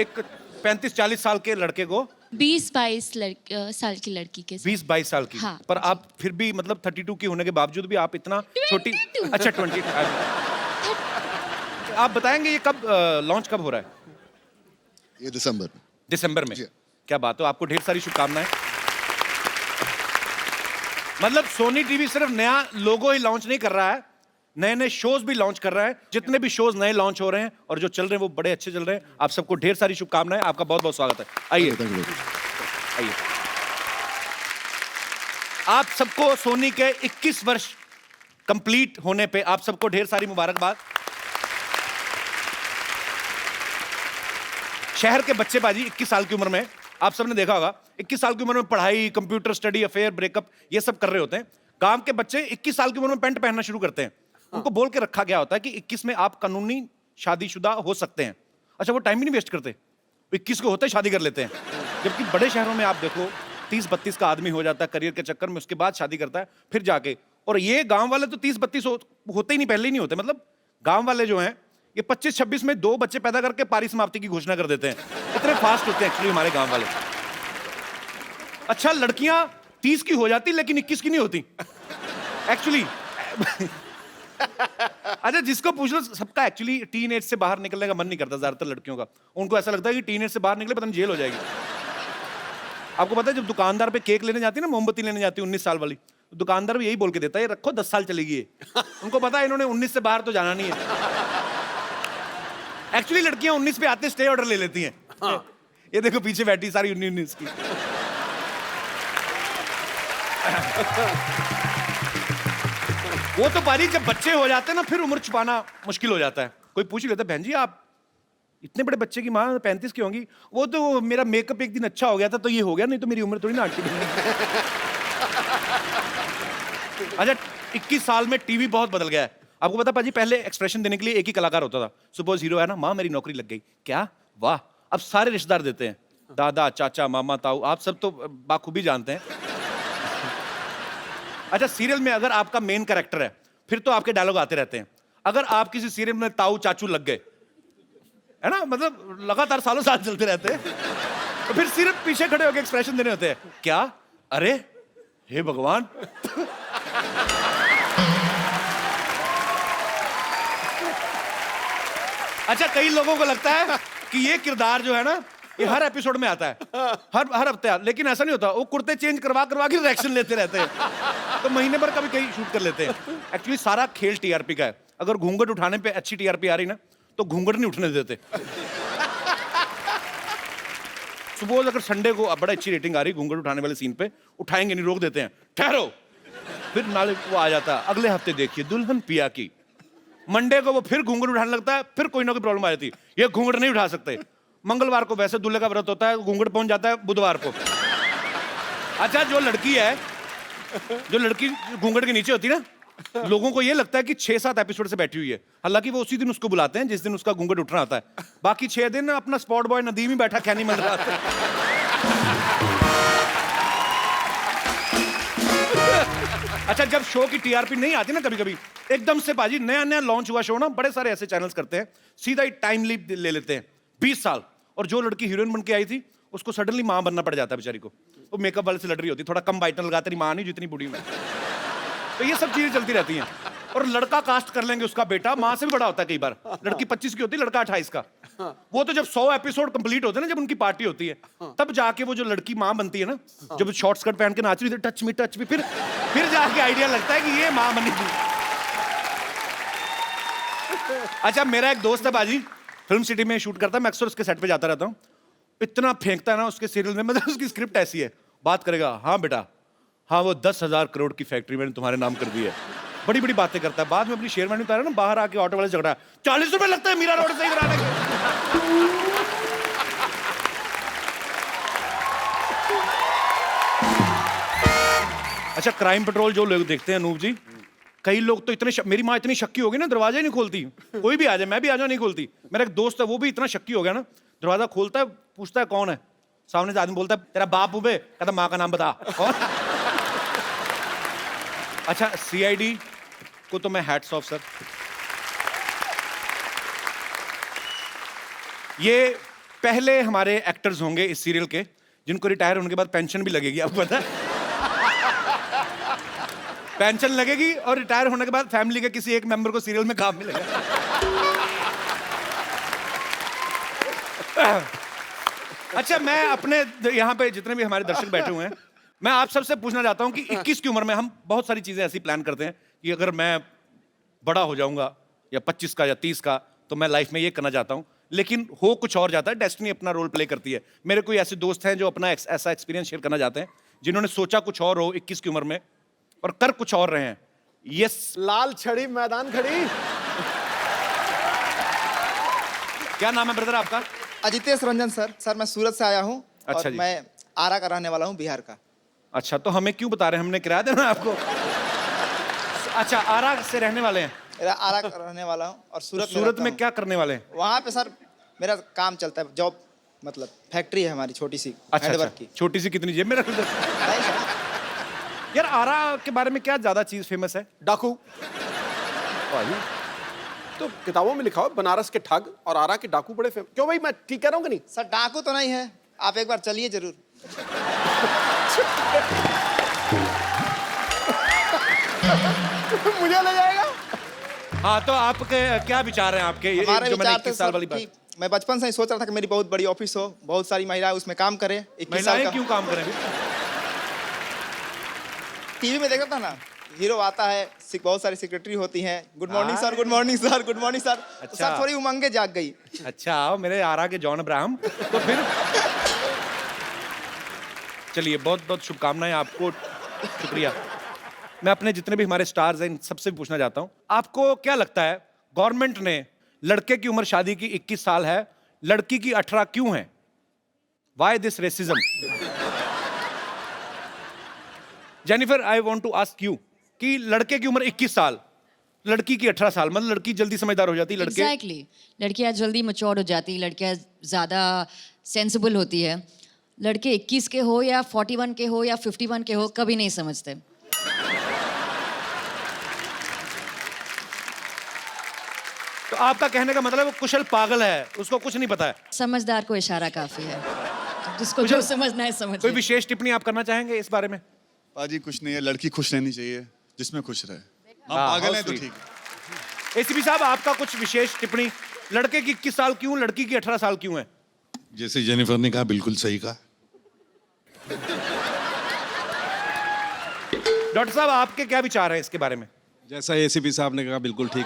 एक 35-40 साल के लड़के को 20-22 साल की लड़की के साथ। 20-22 साल की। हाँ, पर आप फिर भी मतलब 32 की होने के बावजूद भी आप इतना छोटी। अच्छा 20। आप बताएंगे ये कब लॉन्च कब हो रहा है? ये दिसंबर में। क्या बात हो, आपको ढेर सारी शुभकामनाएं। मतलब सोनी टीवी सिर्फ नया लोगो ही लॉन्च नहीं कर रहा है, नए नए शोज भी लॉन्च कर रहा है। जितने भी शोज नए लॉन्च हो रहे हैं और जो चल रहे हैं वो बड़े अच्छे चल रहे हैं। आप सबको ढेर सारी शुभकामनाएं, आपका बहुत बहुत स्वागत है। आइए आइए। आप सबको सोनी के 21 वर्ष कंप्लीट होने पे आप सबको ढेर सारी मुबारकबाद। शहर के बच्चे बाजी 21 साल की उम्र में, आप सबने देखा होगा 21 साल की उम्र में पढ़ाई, कंप्यूटर स्टडी, अफेयर, ब्रेकअप, ये सब कर रहे होते हैं। गांव के बच्चे 21 साल की उम्र में पैंट पहनना शुरू करते हैं। उनको बोल के रखा गया होता है कि 21 में आप कानूनी शादीशुदा हो सकते हैं। अच्छा वो टाइम भी नहीं वेस्ट करते, 21 को होते शादी कर लेते हैं। जबकि बड़े शहरों में आप देखो 30-32 का आदमी हो जाता है करियर के चक्कर में, उसके बाद शादी करता है फिर जाके। और ये गांव वाले तो 30-32 होते ही नहीं, पहले ही नहीं होते। मतलब गांव वाले जो हैं ये 25-26 में 2 बच्चे पैदा करके पारी समाप्ति की घोषणा कर देते हैं। इतने फास्ट होते हैं एक्चुअली हमारे गांव वाले। अच्छा लड़कियां 30 की हो जाती लेकिन 21 की नहीं होती एक्चुअली। अच्छा जिसको पूछ लो सबका एक्चुअली टीन एज से बाहर निकलने का मन नहीं करता ज्यादातर लड़कियों का। उनको ऐसा लगता है कि टीन एज से बाहर निकले पता नहीं जेल हो जाएगी। आपको पता है जब दुकानदार पे केक लेने जाती है ना, मोमबत्ती लेने जाती है 19 साल वाली, तो दुकानदार भी यही बोल के देता है ये रखो 10 साल चलेगी ये। उनको पता है इन्होंने 19 से बाहर तो जाना नहीं है। एक्चुअली लड़कियां 19 पे आते स्टे ऑर्डर ले लेती हैं। ये देखो पीछे बैठी सारी 19 की। वो तो बारी जब बच्चे हो जाते हैं ना फिर उम्र छुपाना मुश्किल हो जाता है। कोई पूछ ही लेता है बहन जी आप इतने बड़े बच्चे की माँ 35 की होंगी। वो तो मेरा मेकअप एक दिन अच्छा हो गया था तो ये हो गया, नहीं तो मेरी उम्र थोड़ी ना आंटी बननी। अच्छा 21 साल में टीवी बहुत बदल गया है। आपको पता पाजी पहले एक्सप्रेशन देने के लिए एक ही कलाकार होता था। सपोज हीरो है ना, माँ मेरी नौकरी लग गई, क्या वाह। अब सारे रिश्तेदार देते हैं, दादा चाचा मामा ताऊ, आप सब तो बाखूबी जानते हैं। अच्छा सीरियल में अगर आपका मेन कैरेक्टर है फिर तो आपके डायलॉग आते रहते हैं। अगर आप किसी सीरियल में ताऊ चाचू लग गए है ना, मतलब लगातार सालों साल चलते रहते हैं, तो फिर सिर्फ पीछे खड़े होकर एक्सप्रेशन देने होते हैं, क्या अरे हे भगवान। अच्छा कई लोगों को लगता है कि ये किरदार जो है ना ये हर एपिसोड में आता है, हर हफ्ते आता, लेकिन ऐसा नहीं होता, वो कुर्ते चेंज करवा के रिएक्शन लेते रहते हैं, तो महीने भर कभी कहीं शूट कर लेते हैं। एक्चुअली सारा खेल टीआरपी का है। अगर घूंघट उठाने पे अच्छी टीआरपी आ रही ना, तो घूंघट नहीं उठने देते। सपोज अगर संडे को बड़ा अच्छी रेटिंग आ रही घूंघट उठाने वाले सीन पे, उठाएंगे नहीं, रोक देते हैं, ठहरो, फिर नाले वो आ जाता है, अगले हफ्ते देखिए दुल्हन पिया की। मंडे को वो फिर घूंघट उठाने लगता है, फिर कोई ना कोई प्रॉब्लम आ जाती है, ये घूंघट नहीं उठा सकते। मंगलवार को वैसे दूल्हे का व्रत होता है, घूंघट पहुंच जाता है बुधवार को। अच्छा, जो लड़की घूंघट के नीचे होती है ना, लोगों को ये लगता है कि 6-7 एपिसोड से बैठी हुई है, हालांकि वो उसी दिन उसको बुलाते हैं जिस दिन उसका घूंघट उठना होता है। बाकी 6 दिन अपना स्पॉट बॉय नदीम ही बैठा खैनी मंडरा। अच्छा, जब शो की टीआरपी नहीं आती ना, कभी कभी एकदम से बाजी नया लॉन्च हुआ शो ना, बड़े सारे ऐसे चैनल्स करते हैं, सीधा ही टाइम लीप ले लेते हैं 20 साल, और जो लड़की हीरोइन बन के आई थी उसको सडनली मां बनना पड़ जाता है बेचारी को। वो मेकअप वाले से लड़ रही होती, थोड़ा कम बाइटन लगाते, रही मां नहीं जितनी बूढ़ी में। तो ये सब चीजें चलती रहती हैं। और लड़का कास्ट कर लेंगे उसका बेटा, मां से भी बड़ा होता है कई बार। लड़की 25 की होती है, लड़का 28 का। वो तो जब 100 एपिसोड कंप्लीट होते हैं ना, जब उनकी पार्टी होती है, तब जाके वो जो लड़की मां बनती है ना, जब शॉर्ट स्कर्ट पहन के नाच रही थी, टच मी, फिर जाके आइडिया लगता है कि ये मां बनी थी। अच्छा, मेरा एक दोस्त है बाजी, फिल्म सिटी में शूट करता है, मैं अक्सर उसके सेट पे जाता रहता हूँ। इतना फेंकता है ना उसके सीरियल में, मतलब उसकी स्क्रिप्ट ऐसी है, बात करेगा, हाँ बेटा, हाँ वो 10,000 करोड़ की फैक्ट्री मैंने तुम्हारे नाम कर दी है, बड़ी बड़ी बातें करता है। बाद में अपनी शेयर उतारा ना, बाहर आके ऑटो वाले से झगड़ा, 40 रुपए लगता है मीरा रोड से कराने के। अच्छा, क्राइम पेट्रोल जो लोग देखते हैं अनूप जी, कई लोग तो इतने मेरी माँ इतनी शक्की हो गई ना, दरवाजा ही नहीं खोलती, कोई भी आ जाए, मैं भी आ जाऊं, नहीं खोलती। मेरा एक दोस्त है, वो भी इतना शक्की हो गया ना, दरवाजा खोलता है, पूछता है कौन है, सामने से आदमी बोलता है तेरा बाप उबे, कहता माँ का नाम बता कौन। अच्छा, सीआईडी को तो मैं हैट्स ऑफ सर, ये पहले हमारे एक्टर्स होंगे इस सीरियल के जिनको रिटायर होने के बाद पेंशन भी लगेगी, आपको पता है? पेंशन लगेगी और रिटायर होने के बाद फैमिली के किसी एक मेंबर को सीरियल में काम मिलेगा। अच्छा, मैं अपने यहाँ पे जितने भी हमारे दर्शक बैठे हुए हैं, मैं आप सबसे पूछना चाहता हूँ कि 21 की उम्र में हम बहुत सारी चीजें ऐसी प्लान करते हैं कि अगर मैं बड़ा हो जाऊंगा या 25 का या 30 का, तो मैं लाइफ में ये करना चाहता हूँ, लेकिन हो कुछ और जाता है, डेस्टिनी अपना रोल प्ले करती है। मेरे कोई ऐसे दोस्त हैं जो अपना ऐसा एक्सपीरियंस शेयर करना चाहते हैं, जिन्होंने सोचा कुछ और हो 21 की उम्र में और कर कुछ और रहे हैं। यस, लाल छड़ी मैदान खड़ी। क्या नाम है ब्रदर आपका? अजितेश रंजन सर। सर मैं सूरत से आया हूँ। अच्छा और जी। मैं आरा का रहने वाला हूँ, बिहार का। अच्छा, तो हमें क्यों बता रहे हैं, हमने किराया देना आपको? अच्छा, आरा से रहने वाले हैं? मेरा आरा का रहने वाला हूँ और सूरत सूरत में क्या करने वाले हैं? वहाँ पे सर मेरा काम चलता है, जॉब, मतलब फैक्ट्री है हमारी छोटी सी। अच्छा, हैंडवर्क अच्छा, की। छोटी सी कितनी जेब में रख दो। यार, आरा के बारे में क्या ज्यादा चीज फेमस है? डाकू। तो किताबों में लिखा हो बनारस के ठग और आरा के डाकू बड़े फेमस। क्यों भाई, मैं ठीक कह रहा हूँ कि नहीं? सर डाकू तो नहीं है, आप एक बार चलिए जरूर। मुझे ले जाएगा। हाँ, तो आपके क्या विचार हैं आपके? ये हमारे जो मैंने विचार थे 21 साल वाली सर बात। कि मैं बचपन से ही सोच रहा था कि मेरी बहुत बड़ी ऑफिस हो, बहुत सारी महिलाएं उसमें काम करें। 21 साल महिलाएं का क्यों काम करें? टीवी में देखता था ना, हीरो आता है, बहुत सारी सेक्रेटरी होती हैं, good morning sir, good morning sir, good morning sir. तो सर थोड़ी उमंगे जाग गई। अच्छा, आओ मेरे आरा के जॉन अब्राहम। तो फिर चलिए, बहुत बहुत शुभकामनाएं आपको, शुक्रिया। मैं अपने जितने भी हमारे स्टार्स हैं, इन सबसे भी पूछना चाहता हूं, आपको क्या लगता है गवर्नमेंट ने लड़के की उम्र शादी की 21 साल है, लड़की की 18 क्यों है? Why this racism? Jennifer, I want to ask you कि लड़के की उम्र 21 साल, लड़की की 18 साल, मतलब लड़की जल्दी समझदार हो जाती है, लड़के Exactly. लड़कियां जल्दी मैच्योर हो जाती, लड़कियां ज्यादा सेंसिबल होती है। लड़के 21 के हो या 41 के हो या 51 के हो, कभी नहीं समझते। तो आपका कहने का मतलब वो कुशल पागल है, उसको कुछ नहीं पता है। समझदार को इशारा काफी है, जिसको जो समझना है समझ। कोई विशेष टिप्पणी आप करना चाहेंगे इस बारे में? पाजी कुछ नहीं है, लड़की खुश रहनी चाहिए, जिसमें खुश रहे। आप हाँ, पागल बहुत हैं तो sweet। ठीक है। एसीपी साहब, आपका कुछ विशेष टिप्पणी? लड़के की 21 साल क्यों, लड़की की 18 साल क्यों है? जैसे जेनिफर ने कहा बिल्कुल सही कहा। डॉक्टर साहब आपके क्या विचार है इसके बारे में? जैसा एसीपी साहब ने कहा बिल्कुल ठीक।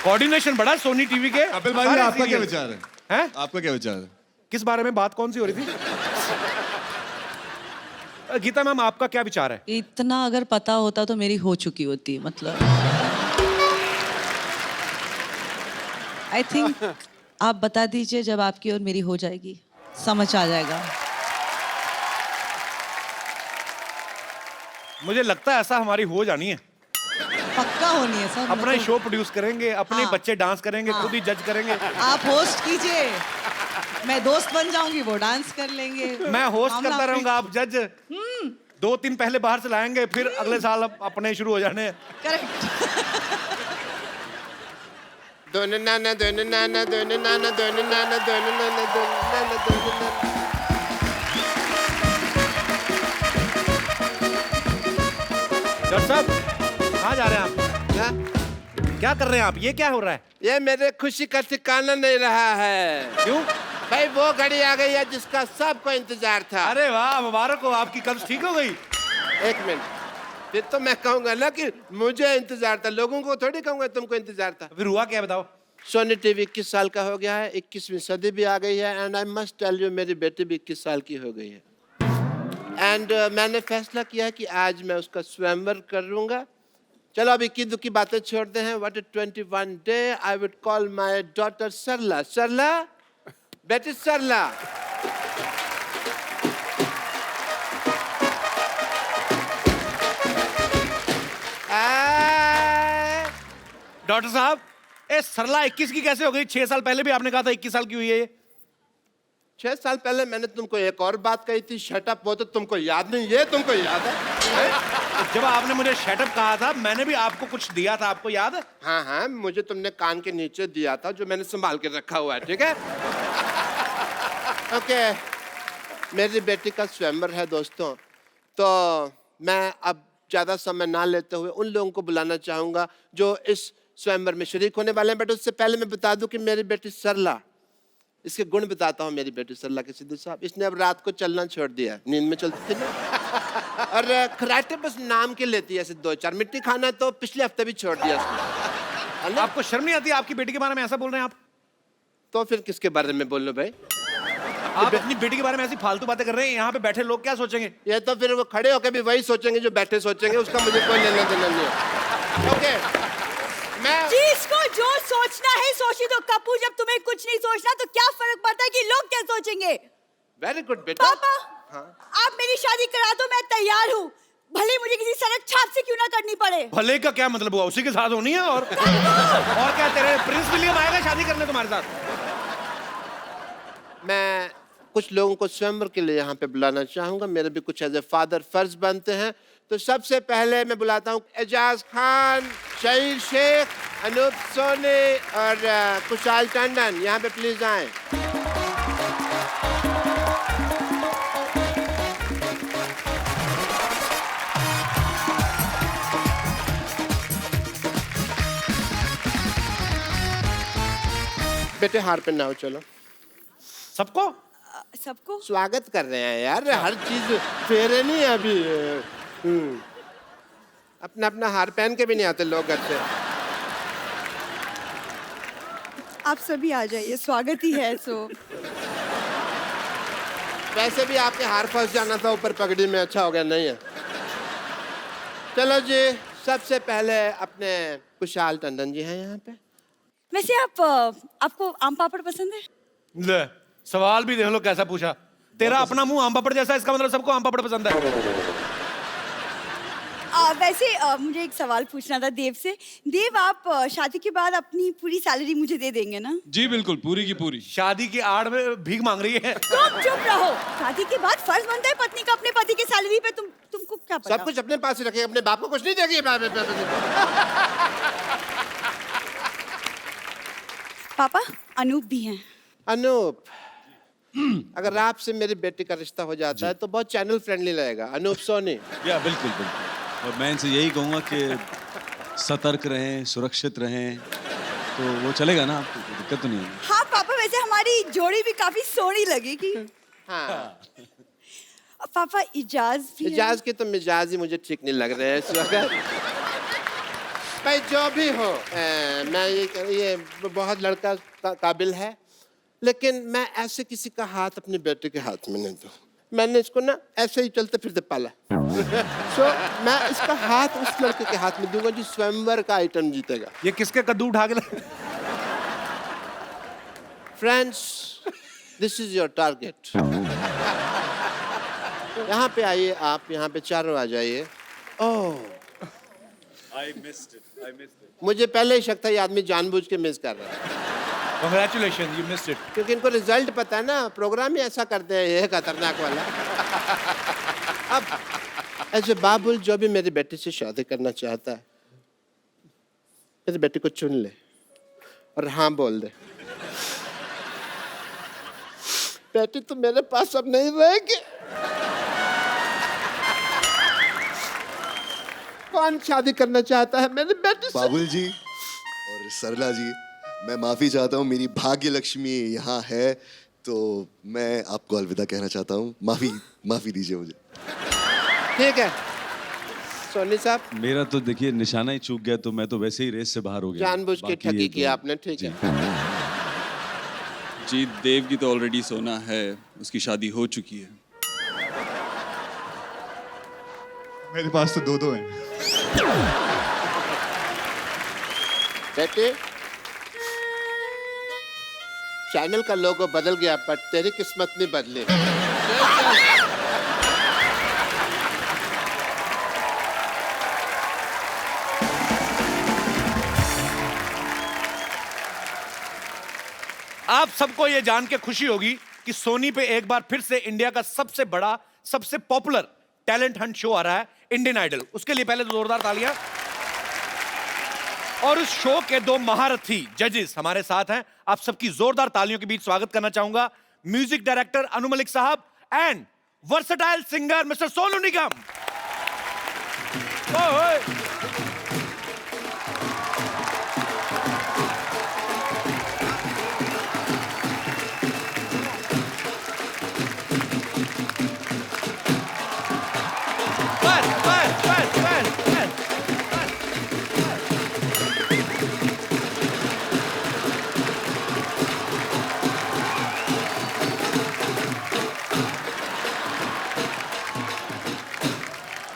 कोऑर्डिनेशन बड़ा सोनी टीवी के। कपिल भाई सारे आपका क्या serial। विचार है? हैं? आपका क्या विचार है? किस बारे में बात कौन सी हो रही थी? गीता मैम आपका क्या विचार है? इतना अगर पता होता तो मेरी हो चुकी होती, मतलब आई थिंक आप बता दीजिए जब आपकी और मेरी हो जाएगी, समझ आ जाएगा। मुझे लगता है ऐसा हमारी हो जानी है। पक्का होनी है सर। अपना शो प्रोड्यूस करेंगे, अपने हाँ। बच्चे डांस करेंगे, खुद ही जज करेंगे। आप होस्ट कीजिए, मैं दोस्त बन जाऊंगी, वो डांस कर लेंगे। मैं होस्ट मामला करता रहूंगा, आप जज। 2-3 पहले बाहर से लाएंगे, फिर अगले साल अपने शुरू हो जाने। करेक्ट। दोनों नाना दोनों नाना दोनों नाना दोनों नाना दोनों नाना दोनों नाना दोनों नाना। डॉक्टर साहब कहाँ जा रहे हैं आप? क्या कर रहे हैं आप? ये क्या हो रहा है? ये मेरे खुशी का ठिकाना नहीं रहा है। क्यों? भाई वो घड़ी आ गई है जिसका सबको इंतजार था। अरे वाह, मुबारक हो, आपकी कब्ज ठीक हो गई। 1 मिनट, फिर तो मैं कहूंगा ना कि मुझे इंतजार था, लोगों को थोड़ी कहूंगा तुमको इंतजार था। फिर हुआ क्या बताओ? सोनी टीवी 21 साल का हो गया है, 21वीं सदी भी आ गई है। And I must tell you, मेरी बेटी भी 21 साल की हो गई है। एंड मैंने फैसला किया है कि आज मैं उसका स्वयंवर करूंगा। चलो अब इक्की दुक्की बातें छोड़ते हैं। What 21 day I would call my daughter Sarla. Sarla, बेटी सरला। डॉक्टर साहब, ए सरला 21 की कैसे हो गई? 6 साल पहले भी आपने कहा था 21 साल की हुई है ये। 6 साल पहले मैंने तुमको एक और बात कही थी, शटअप। वो तो तुमको याद नहीं, ये तुमको याद है? जब आपने मुझे शटअप कहा था, मैंने भी आपको कुछ दिया था, आपको याद है? हाँ हाँ, मुझे तुमने कान के नीचे दिया था, जो मैंने संभाल के रखा हुआ है। ठीक है। ओके, मेरी बेटी का स्वयंवर है दोस्तों, तो मैं अब ज्यादा समय ना लेते हुए उन लोगों को बुलाना चाहूंगा जो इस स्वयंवर में शरीक होने वाले हैं। बट उससे पहले मैं बता दूं कि मेरी बेटी सरला, इसके गुण बताता हूँ। मेरी बेटी सरला के सिद्धू साहब, इसने अब रात को चलना छोड़ दिया, नींद में चलती थी ना। और खराटे बस नाम के लेती है, ऐसे 2-4 मिट्टी खाना तो पिछले हफ्ते भी छोड़ दिया उसने। आपको शर्म नहीं आती? आपकी बेटी के बारे में ऐसा बोल रहे हैं आप? तो फिर किसके बारे में बोल लो भाई? आप अपनी बेटी के बारे में ऐसी फालतू बातें कर रहे हैं, यहाँ पे बैठे लोग क्या सोचेंगे? ये तो फिर वो खड़े होकर भी वही सोचेंगे जो बैठे सोचेंगे, उसका मुझे कोई लेना देना नहीं है। ओके, मैं जिसको जो सोचना है सोची दो कपूर। जब तुम्हें कुछ नहीं सोचना तो क्या फर्क पड़ता है कि लोग क्या सोचेंगे? वेरी गुड बेटा। पापा, आप मेरी शादी करा दो, मैं तैयार हूँ, भले मुझे किसी सड़क छाप से क्यों ना करनी पड़े। भले का क्या मतलब हुआ? उसी के साथ होनी है। और क्या, तेरे प्रिंस विलियम आएगा शादी करने तुम्हारे साथ? मैं कुछ लोगों को स्वयंवर के लिए यहाँ पे बुलाना चाहूंगा। मेरे भी कुछ एज ए फादर फर्ज बनते हैं। तो सबसे पहले मैं बुलाता हूँ एजाज खान, शहीद शेख, अनूप सोनी और कुशाल टंडन। यहाँ पे प्लीज आए। बेटे हार पे नाव चलो। सबको सबको स्वागत कर रहे हैं यार, हर चीज फेरे नहीं है अभी। अपना अपना हार पहन के भी नहीं आते लोग घर से। आप सभी आ जाइए, स्वागत ही है। सो वैसे भी आपके हार फंस जाना था ऊपर पगड़ी में, अच्छा हो गया नहीं है। चलो जी, सबसे पहले अपने कुशाल टंडन जी हैं यहाँ पे। वैसे आपको आम पापड़ पसंद है? ले, सवाल भी देख लो कैसा पूछा। तेरा अपना मुंह आम पापड़ जैसा, इसका मतलब सबको आम पापड़ पसंद है। वैसे मुझे एक सवाल पूछना था देव से। देव, आप शादी के बाद अपनी पूरी सैलरी मुझे दे देंगे ना? जी बिल्कुल, पूरी की पूरी। शादी की आड़ में भीख मांग रही है। तुम चुप रहो। शादी के बाद फर्ज बनता है पत्नी का अपने पति की सैलरी पे। तुमको क्या पता? सब कुछ अपने पास ही रखेगी, अपने बाप को कुछ नहीं देगी। पापा, अनूप भी हैं। अनूप, अगर आपसे मेरी बेटी का रिश्ता हो जाता है तो बहुत चैनल फ्रेंडली लगेगा। अनूप सोनी। या बिल्कुल बिल्कुल, और मैं इनसे यही कहूँगा कि सतर्क रहें, सुरक्षित रहें, तो वो चलेगा ना, आपको दिक्कत तो नहीं है। हाँ पापा, वैसे हमारी जोड़ी भी काफी सोहनी लगेगी। हाँ पापा इजाज भी है। इजाज के तो मिजाज ही मुझे ठीक नहीं लग रहे हैं इस वक्त। भाई जो भी हो, मैं ये बहुत लड़का काबिल है, लेकिन मैं ऐसे किसी का हाथ अपने बेटे के हाथ में नहीं दूँ। मैंने इसको ना ऐसे ही चलते फिरते पाला। मैं इसका हाथ उस लड़के के हाथ में दूंगा जो स्वयंवर का आइटम जीतेगा। ये किसके कद्दू उठा के friends, this is your target. यहाँ पे आइए, आप यहाँ पे चारों आ जाइए। ओह, I missed it. मुझे पहले ही शक था ये आदमी जानबूझ के मिस कर रहा है। Congratulations, you missed it. क्योंकि इनको रिजल्ट पता है ना, प्रोग्राम ही ऐसा करते हैं ये खतरनाक वाला। अब ऐसे बाबुल जो भी मेरे बेटे से शादी करना चाहता है, मेरे बेटे को चुन ले और हाँ बोल दे। बेटी तो मेरे पास अब नहीं रहेगी। कौन शादी करना चाहता है मेरे बेटे से? बाबुल जी और सरला जी, मैं माफी चाहता हूँ, मेरी भाग्य लक्ष्मी यहाँ है, तो मैं आपको अलविदा कहना चाहता हूँ। माफी दीजिए मुझे। ठीक है सोनी साहब, मेरा तो देखिए निशाना ही चूक गया, तो मैं तो वैसे ही रेस से बाहर हो गया। जानबूझ के ठगी की आपने। ठीक है जी, देव की तो ऑलरेडी सोना है, उसकी शादी हो चुकी है। मेरे पास तो दो हैं। बेटे, चैनल का लोगो बदल गया पर तेरी किस्मत नहीं बदली। आप सबको ये जान के खुशी होगी कि सोनी पे एक बार फिर से इंडिया का सबसे बड़ा, सबसे पॉपुलर टैलेंट हंट शो आ रहा है, इंडियन आइडल। उसके लिए पहले तो जोरदार तालियां। और उस शो के दो महारथी जजेस हमारे साथ हैं। आप सबकी जोरदार तालियों के बीच स्वागत करना चाहूंगा म्यूजिक डायरेक्टर अनु मलिक साहब and versatile singer mister Sonu Nigam.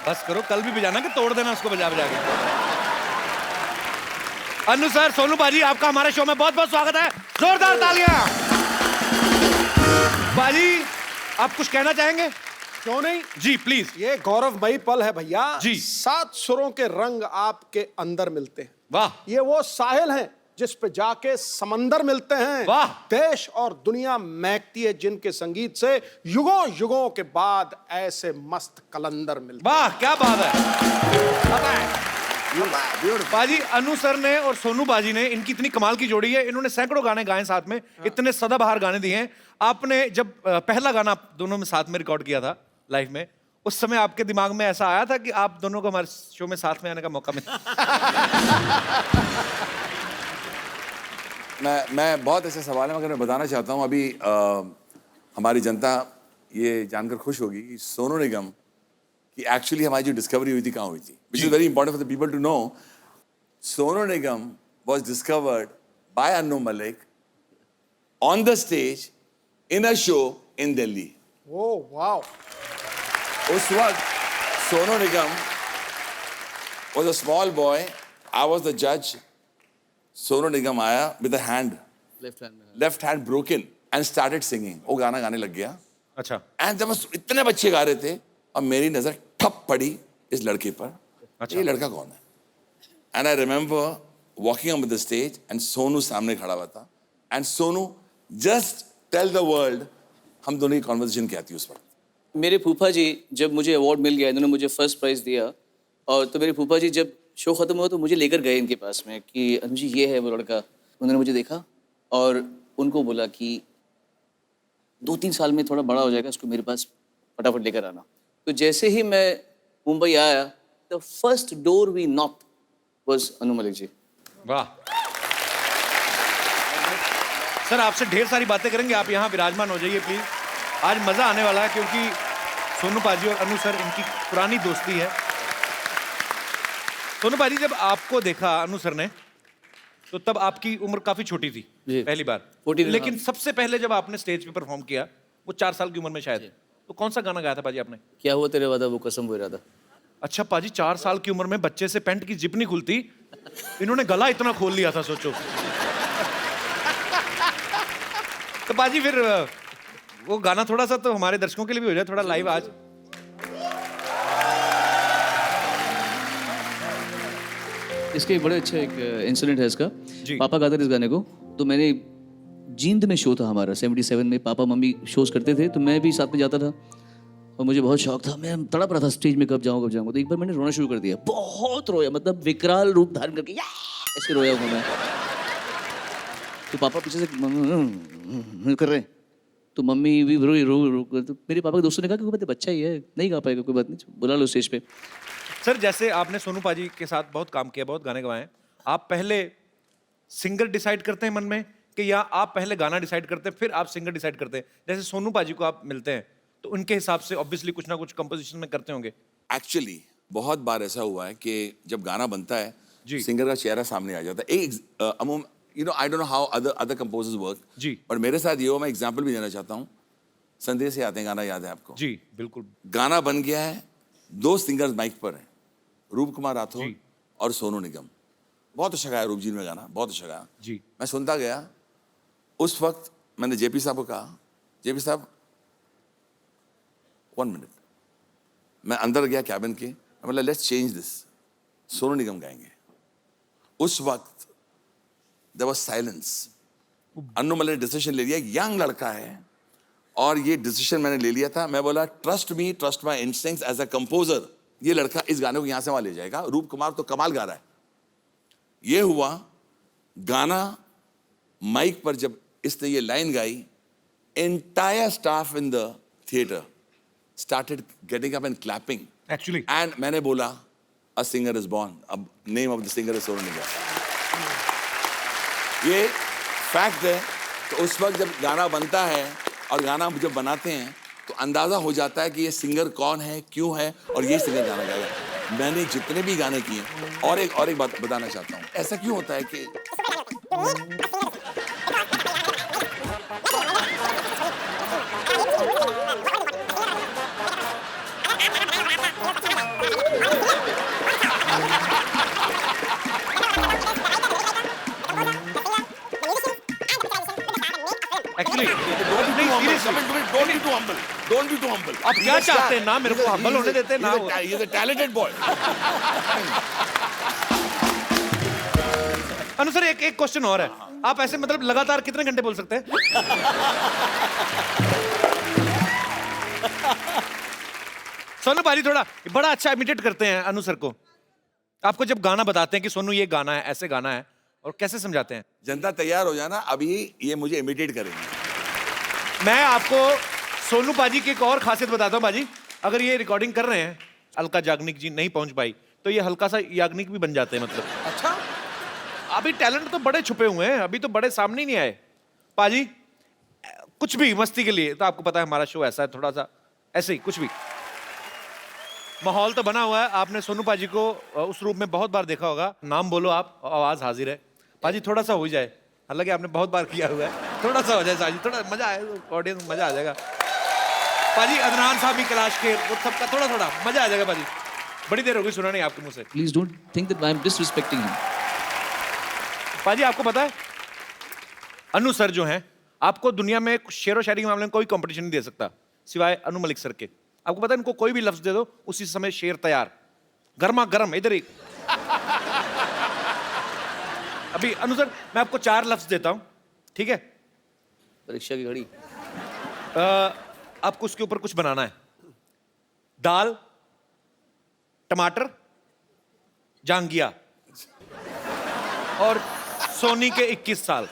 बस करो, कल भी बजाना कि तोड़ देना उसको बजा बजा के। अनु सर, सोनू बाजी, आपका हमारे शो में बहुत बहुत स्वागत है। जोरदार तालियां। बाजी, आप कुछ कहना चाहेंगे? क्यों नहीं जी प्लीज। ये गौरवमयी पल है भैया जी। 7 सुरों के रंग आपके अंदर मिलते हैं। वाह। ये वो साहिल हैं जिस पे जाके समंदर मिलते हैं। वाह। देश और दुनिया महकती है जिनके संगीत से युगों युगों के बाद ऐसे मस्त कलंदर मिलते। वाह, क्या बात है। बाजी, अनु सर ने और सोनू बाजी ने, इनकी इतनी कमाल की जोड़ी है, इन्होंने सैकड़ों गाने गाए साथ में, इतने सदाबहार गाने दिए हैं। आपने जब पहला गाना दोनों में साथ में रिकॉर्ड किया था लाइव में, उस समय आपके दिमाग में ऐसा आया था कि आप दोनों को हमारे शो में साथ में आने का मौका मिला? मैं बहुत ऐसे सवाल है, मगर मैं बताना चाहता हूँ अभी हमारी जनता ये जानकर खुश होगी कि सोनू निगम कि एक्चुअली हमारी जो डिस्कवरी हुई थी कहाँ हुई थी, which is very important for the people to know. Sonu Nigam was discovered by Anu Malik on the stage in a show in Delhi. Oh wow. उस वक्त Sonu Nigam was a small boy, I was the judge. Sonu Nigam आया with a hand, left hand broken and started singing. वो गाना गाने लग गया। अच्छा। And जब इतने बच्चे गा रहे थे और मेरी नजर ठप पड़ी इस लड़के पर। अच्छा। ये लड़का कौन है? And I remember walking on the stage and Sonu सामने खड़ा हुआ था। And Sonu just tell the world हम दोनों की conversation क्या थी उस वक्त। मेरे फूफा जी, जब मुझे अवार्ड मिल गया, इन्होंने मुझे फर्स्ट प्राइज दिया, और तो मेरे फूफा जी जब शो खत्म हुआ तो मुझे लेकर गए इनके पास में कि अनु जी ये है वो लड़का। उन्होंने मुझे देखा और उनको बोला कि 2-3 साल में थोड़ा बड़ा हो जाएगा, इसको मेरे पास फटाफट लेकर आना। तो जैसे ही मैं मुंबई आया, the first door we knocked was Anu Malik ji. वाह। सर आपसे ढेर सारी बातें करेंगे, आप यहाँ विराजमान हो जाइए प्लीज। आज मजा आने वाला है क्योंकि सोनू पाजी और अनु सर इनकी पुरानी दोस्ती है। सोनू पाजी जब आपको देखा अनु सर ने तो तब आपकी उम्र काफी छोटी थी पहली बार, लेकिन सबसे पहले जब आपने स्टेज पे परफॉर्म किया वो 4 साल की उम्र में शायद, तो कौन सा गाना गाया था पाजी आपने? क्या हुआ तेरे वादा वो कसम वो इरादा। अच्छा पाजी 4 साल की उम्र में बच्चे से पैंट की जिप नहीं खुलती, इन्होंने गला इतना खोल लिया था सोचो। तो पाजी फिर वो गाना थोड़ा सा तो हमारे दर्शकों के लिए भी हो जाए थोड़ा लाइव आज। इसके बड़े अच्छा एक इंसिडेंट है इसका। पापा गाते थे इस गाने को, तो मैंने जींद में शो था हमारा 77 में, पापा मम्मी शोज करते थे तो मैं भी साथ में जाता था और मुझे बहुत शौक था, मैं तड़प रहा था स्टेज में कब जाऊँ। तो एक बार मैंने रोना शुरू कर दिया, बहुत रोया, मतलब विकराल रूप धारण करके ऐसे रोया हूँ मैं। तो पापा पीछे से कर रहे हैं, तो मम्मी भी रो तो मेरे पापा के दोस्तों ने कहा कि कोई बच्चा ही है, नहीं गा पाएगा, कोई बात नहीं, बुला लो स्टेज पे। सर जैसे आपने सोनू पाजी के साथ बहुत काम किया, बहुत गाने गवाए, आप पहले सिंगर डिसाइड करते हैं मन में कि या आप पहले गाना डिसाइड करते हैं फिर आप सिंगर डिसाइड करते हैं? जैसे सोनू पाजी को आप मिलते हैं तो उनके हिसाब से ऑब्वियसली कुछ ना कुछ कंपोजिशन में करते होंगे। एक्चुअली बहुत बार ऐसा हुआ है कि जब गाना बनता है सिंगर का चेहरा सामने आ जाता है। एक you know I don't know how other composers work जी, पर मेरे साथ ये हो, मैं एग्जांपल भी देना चाहता हूँ। संदेश से आते हैं गाना याद है आपको? जी बिल्कुल। गाना बन गया है, 2 सिंगर्स माइक पर हैं, रूप कुमार राठौर और सोनू निगम। बहुत अच्छा गाया रूप जी ने गाना, बहुत अच्छा गाया जी। मैं सुनता गया, उस वक्त मैंने जेपी साहब को कहा, जेपी साहब 1 मिनट। मैं अंदर गया कैबिन के, मैं बोला let's change this, Sonu Nigam गाएंगे। उस वक्त देयर वाज साइलेंस। अन्नू मल्ल ने डिसीजन ले लिया, यंग लड़का है और ये डिसीजन मैंने ले लिया था। मैं बोला trust me, trust my instincts as a composer, ये लड़का इस गाने को यहां से वहां ले जाएगा। रूप कुमार तो कमाल गा रहा है। ये हुआ गाना, माइक पर जब इसने ये लाइन गाई, entire staff in the theatre started getting up and clapping actually, and मैंने बोला a singer is born, अब name of the singer is Sonu Nigam. ये फैक्ट है। तो उस वक्त जब गाना बनता है और गाना जब बनाते हैं तो अंदाजा हो जाता है कि ये सिंगर कौन है, क्यों है और ये सिंगर गाना गाएगा। मैंने जितने भी गाने किए, और एक बात बताना चाहता हूँ, ऐसा क्यों होता है कि Don't be too humble. आप क्या चाहते हैं? ना मेरे को हम्बल होने देते ना। He's a talented boy. Anu sir एक क्वेश्चन और है, आप ऐसे मतलब लगातार कितने घंटे बोल सकते हैं? सोनू पाजी थोड़ा बड़ा अच्छा इमिटेट करते हैं अनु सर को। आपको जब गाना बताते हैं कि सोनू ये गाना है, ऐसे गाना है, और कैसे समझाते हैं? जनता तैयार हो जाना, अभी ये मुझे इमिटेट करेंगे। मैं आपको सोनू पाजी की एक और खासियत बताता हूँ पाजी, अगर ये रिकॉर्डिंग कर रहे हैं, अलका याग्निक जी नहीं पहुंच पाई तो ये हल्का सा याग्निक भी बन जाते हैं। मतलब अच्छा, अभी टैलेंट तो बड़े छुपे हुए हैं, अभी तो बड़े सामने ही नहीं आए। पाजी कुछ भी मस्ती के लिए, तो आपको पता है हमारा शो ऐसा है, थोड़ा सा ऐसे ही कुछ भी माहौल तो बना हुआ है। आपने सोनू पाजी को उस रूप में बहुत बार देखा होगा, नाम बोलो आप, आवाज हाजिर है। पाजी थोड़ा सा हो जाए, हालांकि आपने बहुत बार किया हुआ है, थोड़ा सा हो जाए साजी, थोड़ा मजा आए, ऑडियंस मजा आ जाएगा। पाजी अदनान साहब की क्लास के वो सबका थोड़ा थोड़ा मजा आ जाएगा। पाजी बड़ी देर हो गई सुना नहीं आपके मुंह से। Please don't think that I am disrespecting him. पाजी आपको पता है अनु सर जो हैं, आपको दुनिया में शेर व शायरी के मामले में कोई कंपटीशन नहीं दे सकता सिवाय अनु मलिक सर के। आपको पता है इनको कोई भी लफ्ज दे दो उसी समय शेर तैयार, गर्मा गर्म, इधर ही। अभी अनु सर मैं आपको 4 लफ्ज देता हूं, ठीक है? परीक्षा की घड़ी। आपको उसके ऊपर कुछ बनाना है, दाल, टमाटर, जांगिया और सोनी के 21 साल।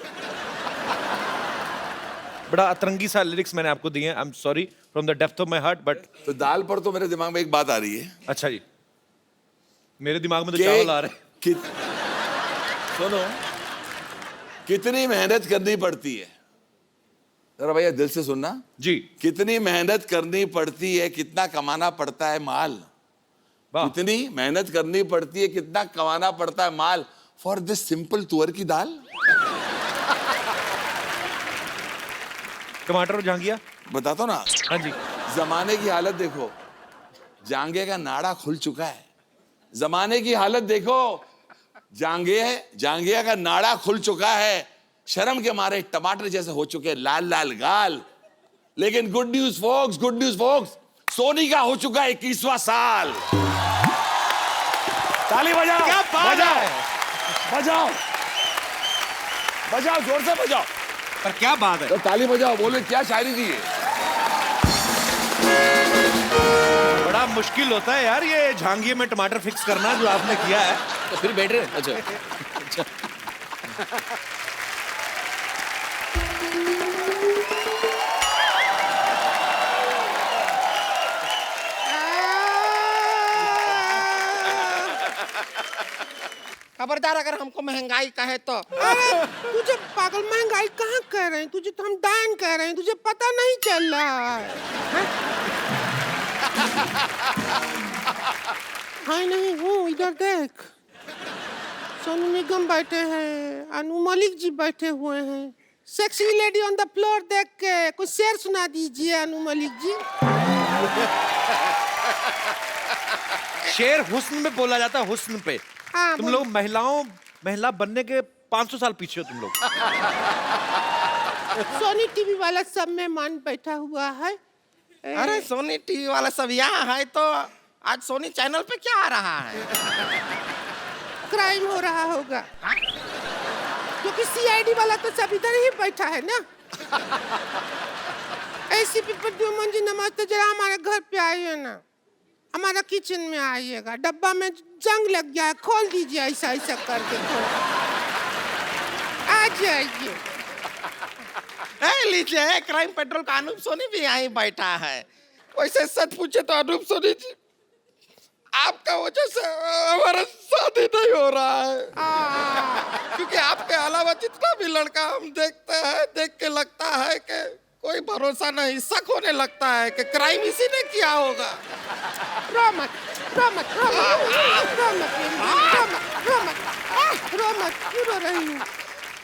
बड़ा अतरंगी सा लिरिक्स मैंने आपको दिए हैं, I am sorry from the depth of my heart, but तो दाल पर तो मेरे दिमाग में एक बात आ रही है। अच्छा जी, मेरे दिमाग में तो चावल आ रहे हैं। सुनो, कितनी मेहनत करनी पड़ती है जरा भैया दिल से सुनना जी। कितनी मेहनत करनी पड़ती है, कितना कमाना पड़ता है माल, कितनी मेहनत करनी पड़ती है, कितना कमाना पड़ता है माल फॉर दिस सिंपल तुअर की दाल। टमाटर और झांगिया बताता हूं ना। हाँ जी। जमाने की हालत देखो, जांघे का नाड़ा खुल चुका है। जमाने की हालत देखो, जांघिया का नाड़ा खुल चुका है। शर्म के मारे टमाटर जैसे हो चुके लाल लाल गाल। लेकिन गुड न्यूज फोक्स, सोनी का हो चुका 21वां साल। ताली बजाओ, क्या बात है? बजाओ बजाओ, जोर से बजाओ। पर क्या बात है? तो ताली बजाओ, बोले क्या शायरी दी है। बड़ा मुश्किल होता है यार ये झांगिए में टमाटर फिक्स करना जो आपने किया है। तो फिर बैठ रहे? अच्छा। खबरदार अगर हमको महंगाई कहे तो। अरे तुझे पागल महंगाई कहाँ कह रहे हैं, तुझे तो हम डायन कह रहे हैं, तुझे पता नहीं चल रहा है? हाँ नहीं हूँ, इधर देख। सोनू निगम बैठे हैं, अनु मलिक जी बैठे हुए हैं। Sexy lady on the floor देख के कुछ शेर सुना दीजिए अनु मलिक जी। शेर हुस्न में बोला जाता है, हुस्न पे। हाँ, तुम लोग महिला बनने के 500 साल पीछे हो तुम लोग। सोनी टीवी वाला सब में मान बैठा हुआ है। अरे सोनी टीवी वाला सब यहाँ है तो आज सोनी चैनल पे क्या आ रहा है? क्राइम हो रहा होगा क्योंकि सीआईडी वाला तो सब इधर ही बैठा है ना। एसीपी प्रद्युमन जी नमस्ते, जरा हमारे घर पे आइए ना, हमारा किचन में आइएगा। डब्बा में जंग लग गया है, खोल दीजिए ऐसा ऐसा करके खोल। आ जाइए। लीजिए क्राइम पेट्रोल का अनूप सोनी भी यहीं बैठा है। वैसे सच पूछे तो अनूप सोनी जी आपका वजह से हमारा शादी नहीं हो रहा है। क्योंकि आपके अलावा जितना भी लड़का हम देखते हैं, देख के लगता है कि कोई भरोसा नहीं, शक होने लगता है कि क्राइम इसी ने किया होगा। रो मत, क्यों रो रही हूँ?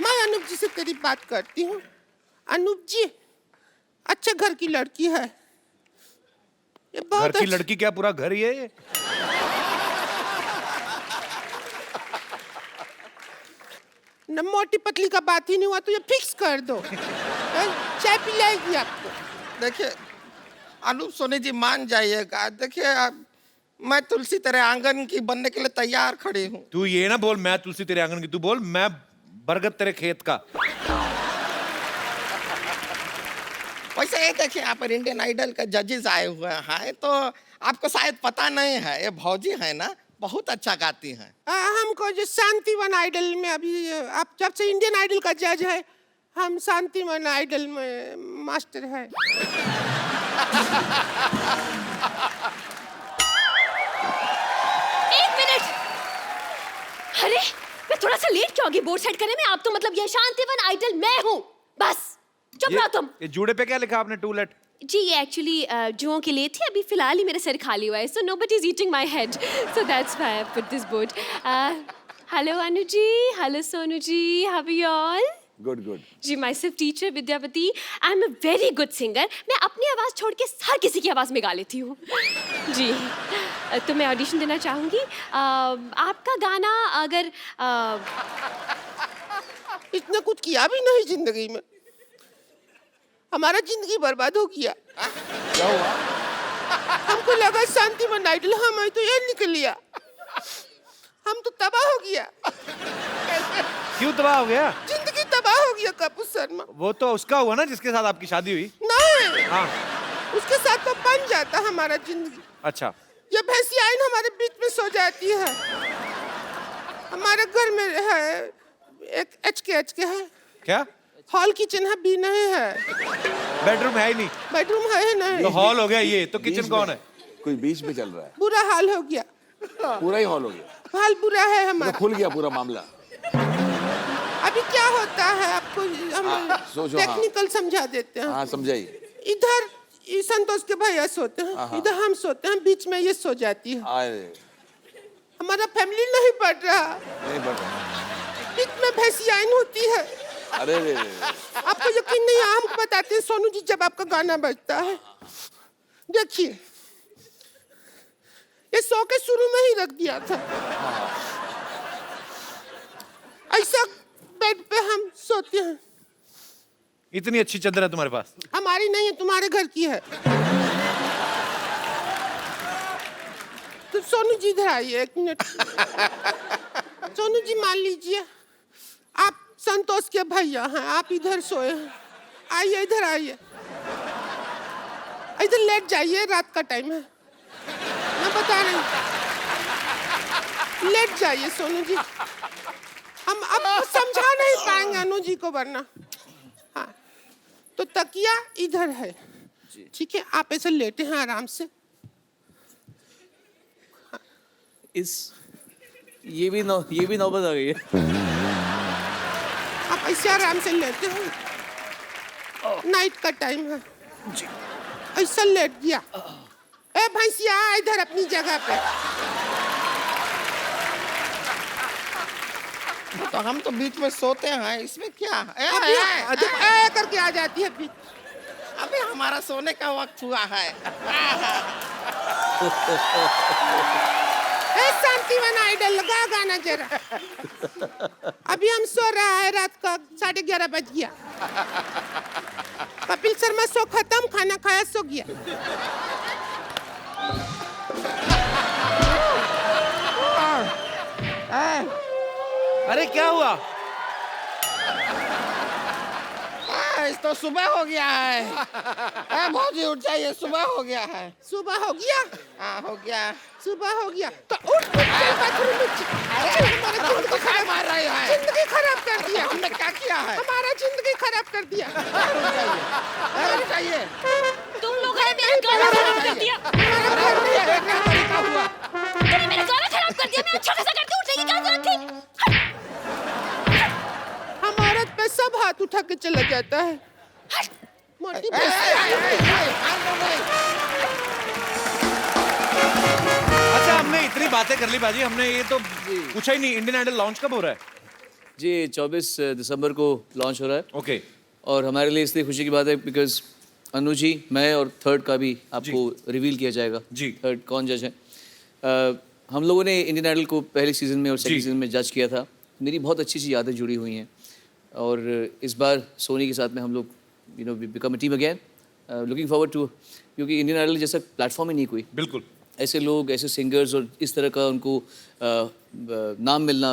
मैं अनूप जी से तेरी बात करती हूँ। अनूप जी अच्छे घर की लड़की है। ये बहुत घर की लड़की क्या पूरा घर ही है ये? न मोटी पतली का बात ही नहीं हुआ तो ये फिक्स कर दो। चाय पिलाएगी आपको। देखिए अनूप सोनी जी मान जाइएगा। देखिए मैं तुलसी तेरे आंगन की बनने के लिए तैयार खड़ी हूँ। तू ये ना बोल मैं तुलसी तेरे आंगन की, तू बोल मैं बरगद तेरे खेत का। वैसे ये देखिए यहाँ पर इंडियन आइडल के जजेस आए हुए हैं तो आपको शायद पता नहीं है, ये भौजी है ना, बहुत अच्छा गाती हैं। हमको जो शांतिवन आइडल में अभी, आप जब से इंडियन आइडल का जज है, हम शांतिवन आइडल में मास्टर है। एक मिनट, अरे मैं थोड़ा सा लेट क्यों होगी बोर्ड सेट करने में? आप तो मतलब ये शांतिवन आइडल मैं हूँ, बस चुप रहो तुम। ये जूड़े पे क्या लिखा आपने? To late. जी ये एक्चुअली जुओं के लिए थी, अभी फिलहाल ही मेरा सिर खाली हुआ है, so nobody is eating my head, so that's why I put this board. Hello Anu ji, hello Sonu ji, how are you all? Good good. जी myself teacher Vidyapati, I am a very good singer. मैं अपनी आवाज़ छोड़ के हर किसी की आवाज़ में गा लेती हूँ। जी तो मैं ऑडिशन देना चाहूँगी। आपका गाना अगर इतना कुछ किया भी नहीं जिंदगी में, हमारा जिंदगी बर्बाद हो गया। क्या हुआ? हमको लगा शांतिवन आइडल हमें तो ये निकल लिया, हम तो तबाह हो गया। क्यों तबाह हो गया? जिंदगी तबाह हो गया कपूर शर्मा। वो तो उसका हुआ ना जिसके साथ आपकी शादी हुई। नहीं हाँ उसके साथ तो बन जाता हमारा जिंदगी। अच्छा। ये भैंसी आइन हमारे बीच में सो जाती है। हमारे घर में है एक एच के है। क्या? हॉल किचन है भी नहीं है। बेडरूम है ही नहीं। बेडरूम है ही नहीं। तो हॉल हो गया ये, तो किचन कौन है? कोई बीच में चल रहा है। बुरा हाल हो गया। पूरा ही हॉल हो गया। हाल बुरा है हमारा। तो खुल गया पूरा मामला। अभी अभी क्या होता है आपको हम सोचो, टेक्निकल समझा देते हैं। हाँ समझाइए। इधर ये संतोष के भैया सोते हैं, इधर हम सोते हैं, बीच में ये सो जाती है। अरे हमारा फैमिली नहीं बढ़ रहा, नहीं बढ़ रहा। बीच में भैंसियाइन होती है। अरे रे आपको यकीन नहीं है, हम बताते हैं सोनू जी, जब आपका गाना बजता है, देखिए ये सो के शुरू में ही रख दिया था, ऐसा बेड पे हम सोते हैं। इतनी अच्छी चादर है तुम्हारे पास? हमारी नहीं है, तुम्हारे घर की है। तो सोनू जी इधर आइए 1 मिनट। सोनू जी मान लीजिए आप संतोष के भैया हैं, आप इधर सोए हैं, आइए इधर आइए, इधर लेट जाइए, रात का टाइम है, मैं बता रही हूँ, लेट जाइए सोनू जी, हम अब समझा नहीं पाएंगे अनु जी को, वरना हाँ। तो तकिया इधर है, ठीक है, आप ऐसे लेटे हैं आराम से। ये भी नौबत आ गई है। आप ऐसे आराम से लेटे हैं, नाइट का टाइम है, ऐसा लेट गया। ए भैंसिया इधर अपनी जगह पे। तो हम तो बीच में सोते हैं, इसमें क्या है? ए करके आ जाती है बीच। अभी हमारा सोने का वक्त हुआ है। शांतिवन आइडल लगा गाना जरा। अभी हम सो रहा है, रात का 11:30 बज गया। कपिल शर्मा शो खत्म, खाना खाया, सो गया। अरे क्या हुआ? तो सुबह हो गया है। बहुत ही उठ जाइए, सुबह हो गया है। सुबह हो गया? हाँ हो गया। सुबह हो गया तो उठ बाथरूम में। जिंदगी खराब कर दिया। हमने क्या किया है? हमारा जिंदगी खराब कर दिया। चाहिए तुम लोगों ने मेरा गाना खराब कर दिया। तुमने मेरा गाना खराब कर दिया। मैं छोटा सा करके उठने की क्या जरूरत थी? हम औरत पे सब हाथ उठा के चला जाता है। मोटी अच्छा, हमने इतनी बातें कर ली बाजी, हमने ये तो पूछा ही नहीं, इंडियन आइडल लॉन्च कब हो रहा है? जी 24 दिसंबर को लॉन्च हो रहा है। ओके। और हमारे लिए इसलिए खुशी की बात है बिकॉज अनु जी, मैं और थर्ड का भी आपको रिवील किया जाएगा। जी। थर्ड कौन जज है? हम लोगों ने इंडियन आइडल को पहले सीजन में और सेकंड सीजन में जज किया था। मेरी बहुत अच्छी सी यादें जुड़ी हुई हैं और इस बार सोनी के साथ में हम लोग become a team again, looking forward to, क्योंकि इंडियन आइडल जैसा प्लेटफॉर्म ही नहीं कोई। बिल्कुल। ऐसे लोग, ऐसे सिंगर्स और इस तरह का उनको नाम मिलना,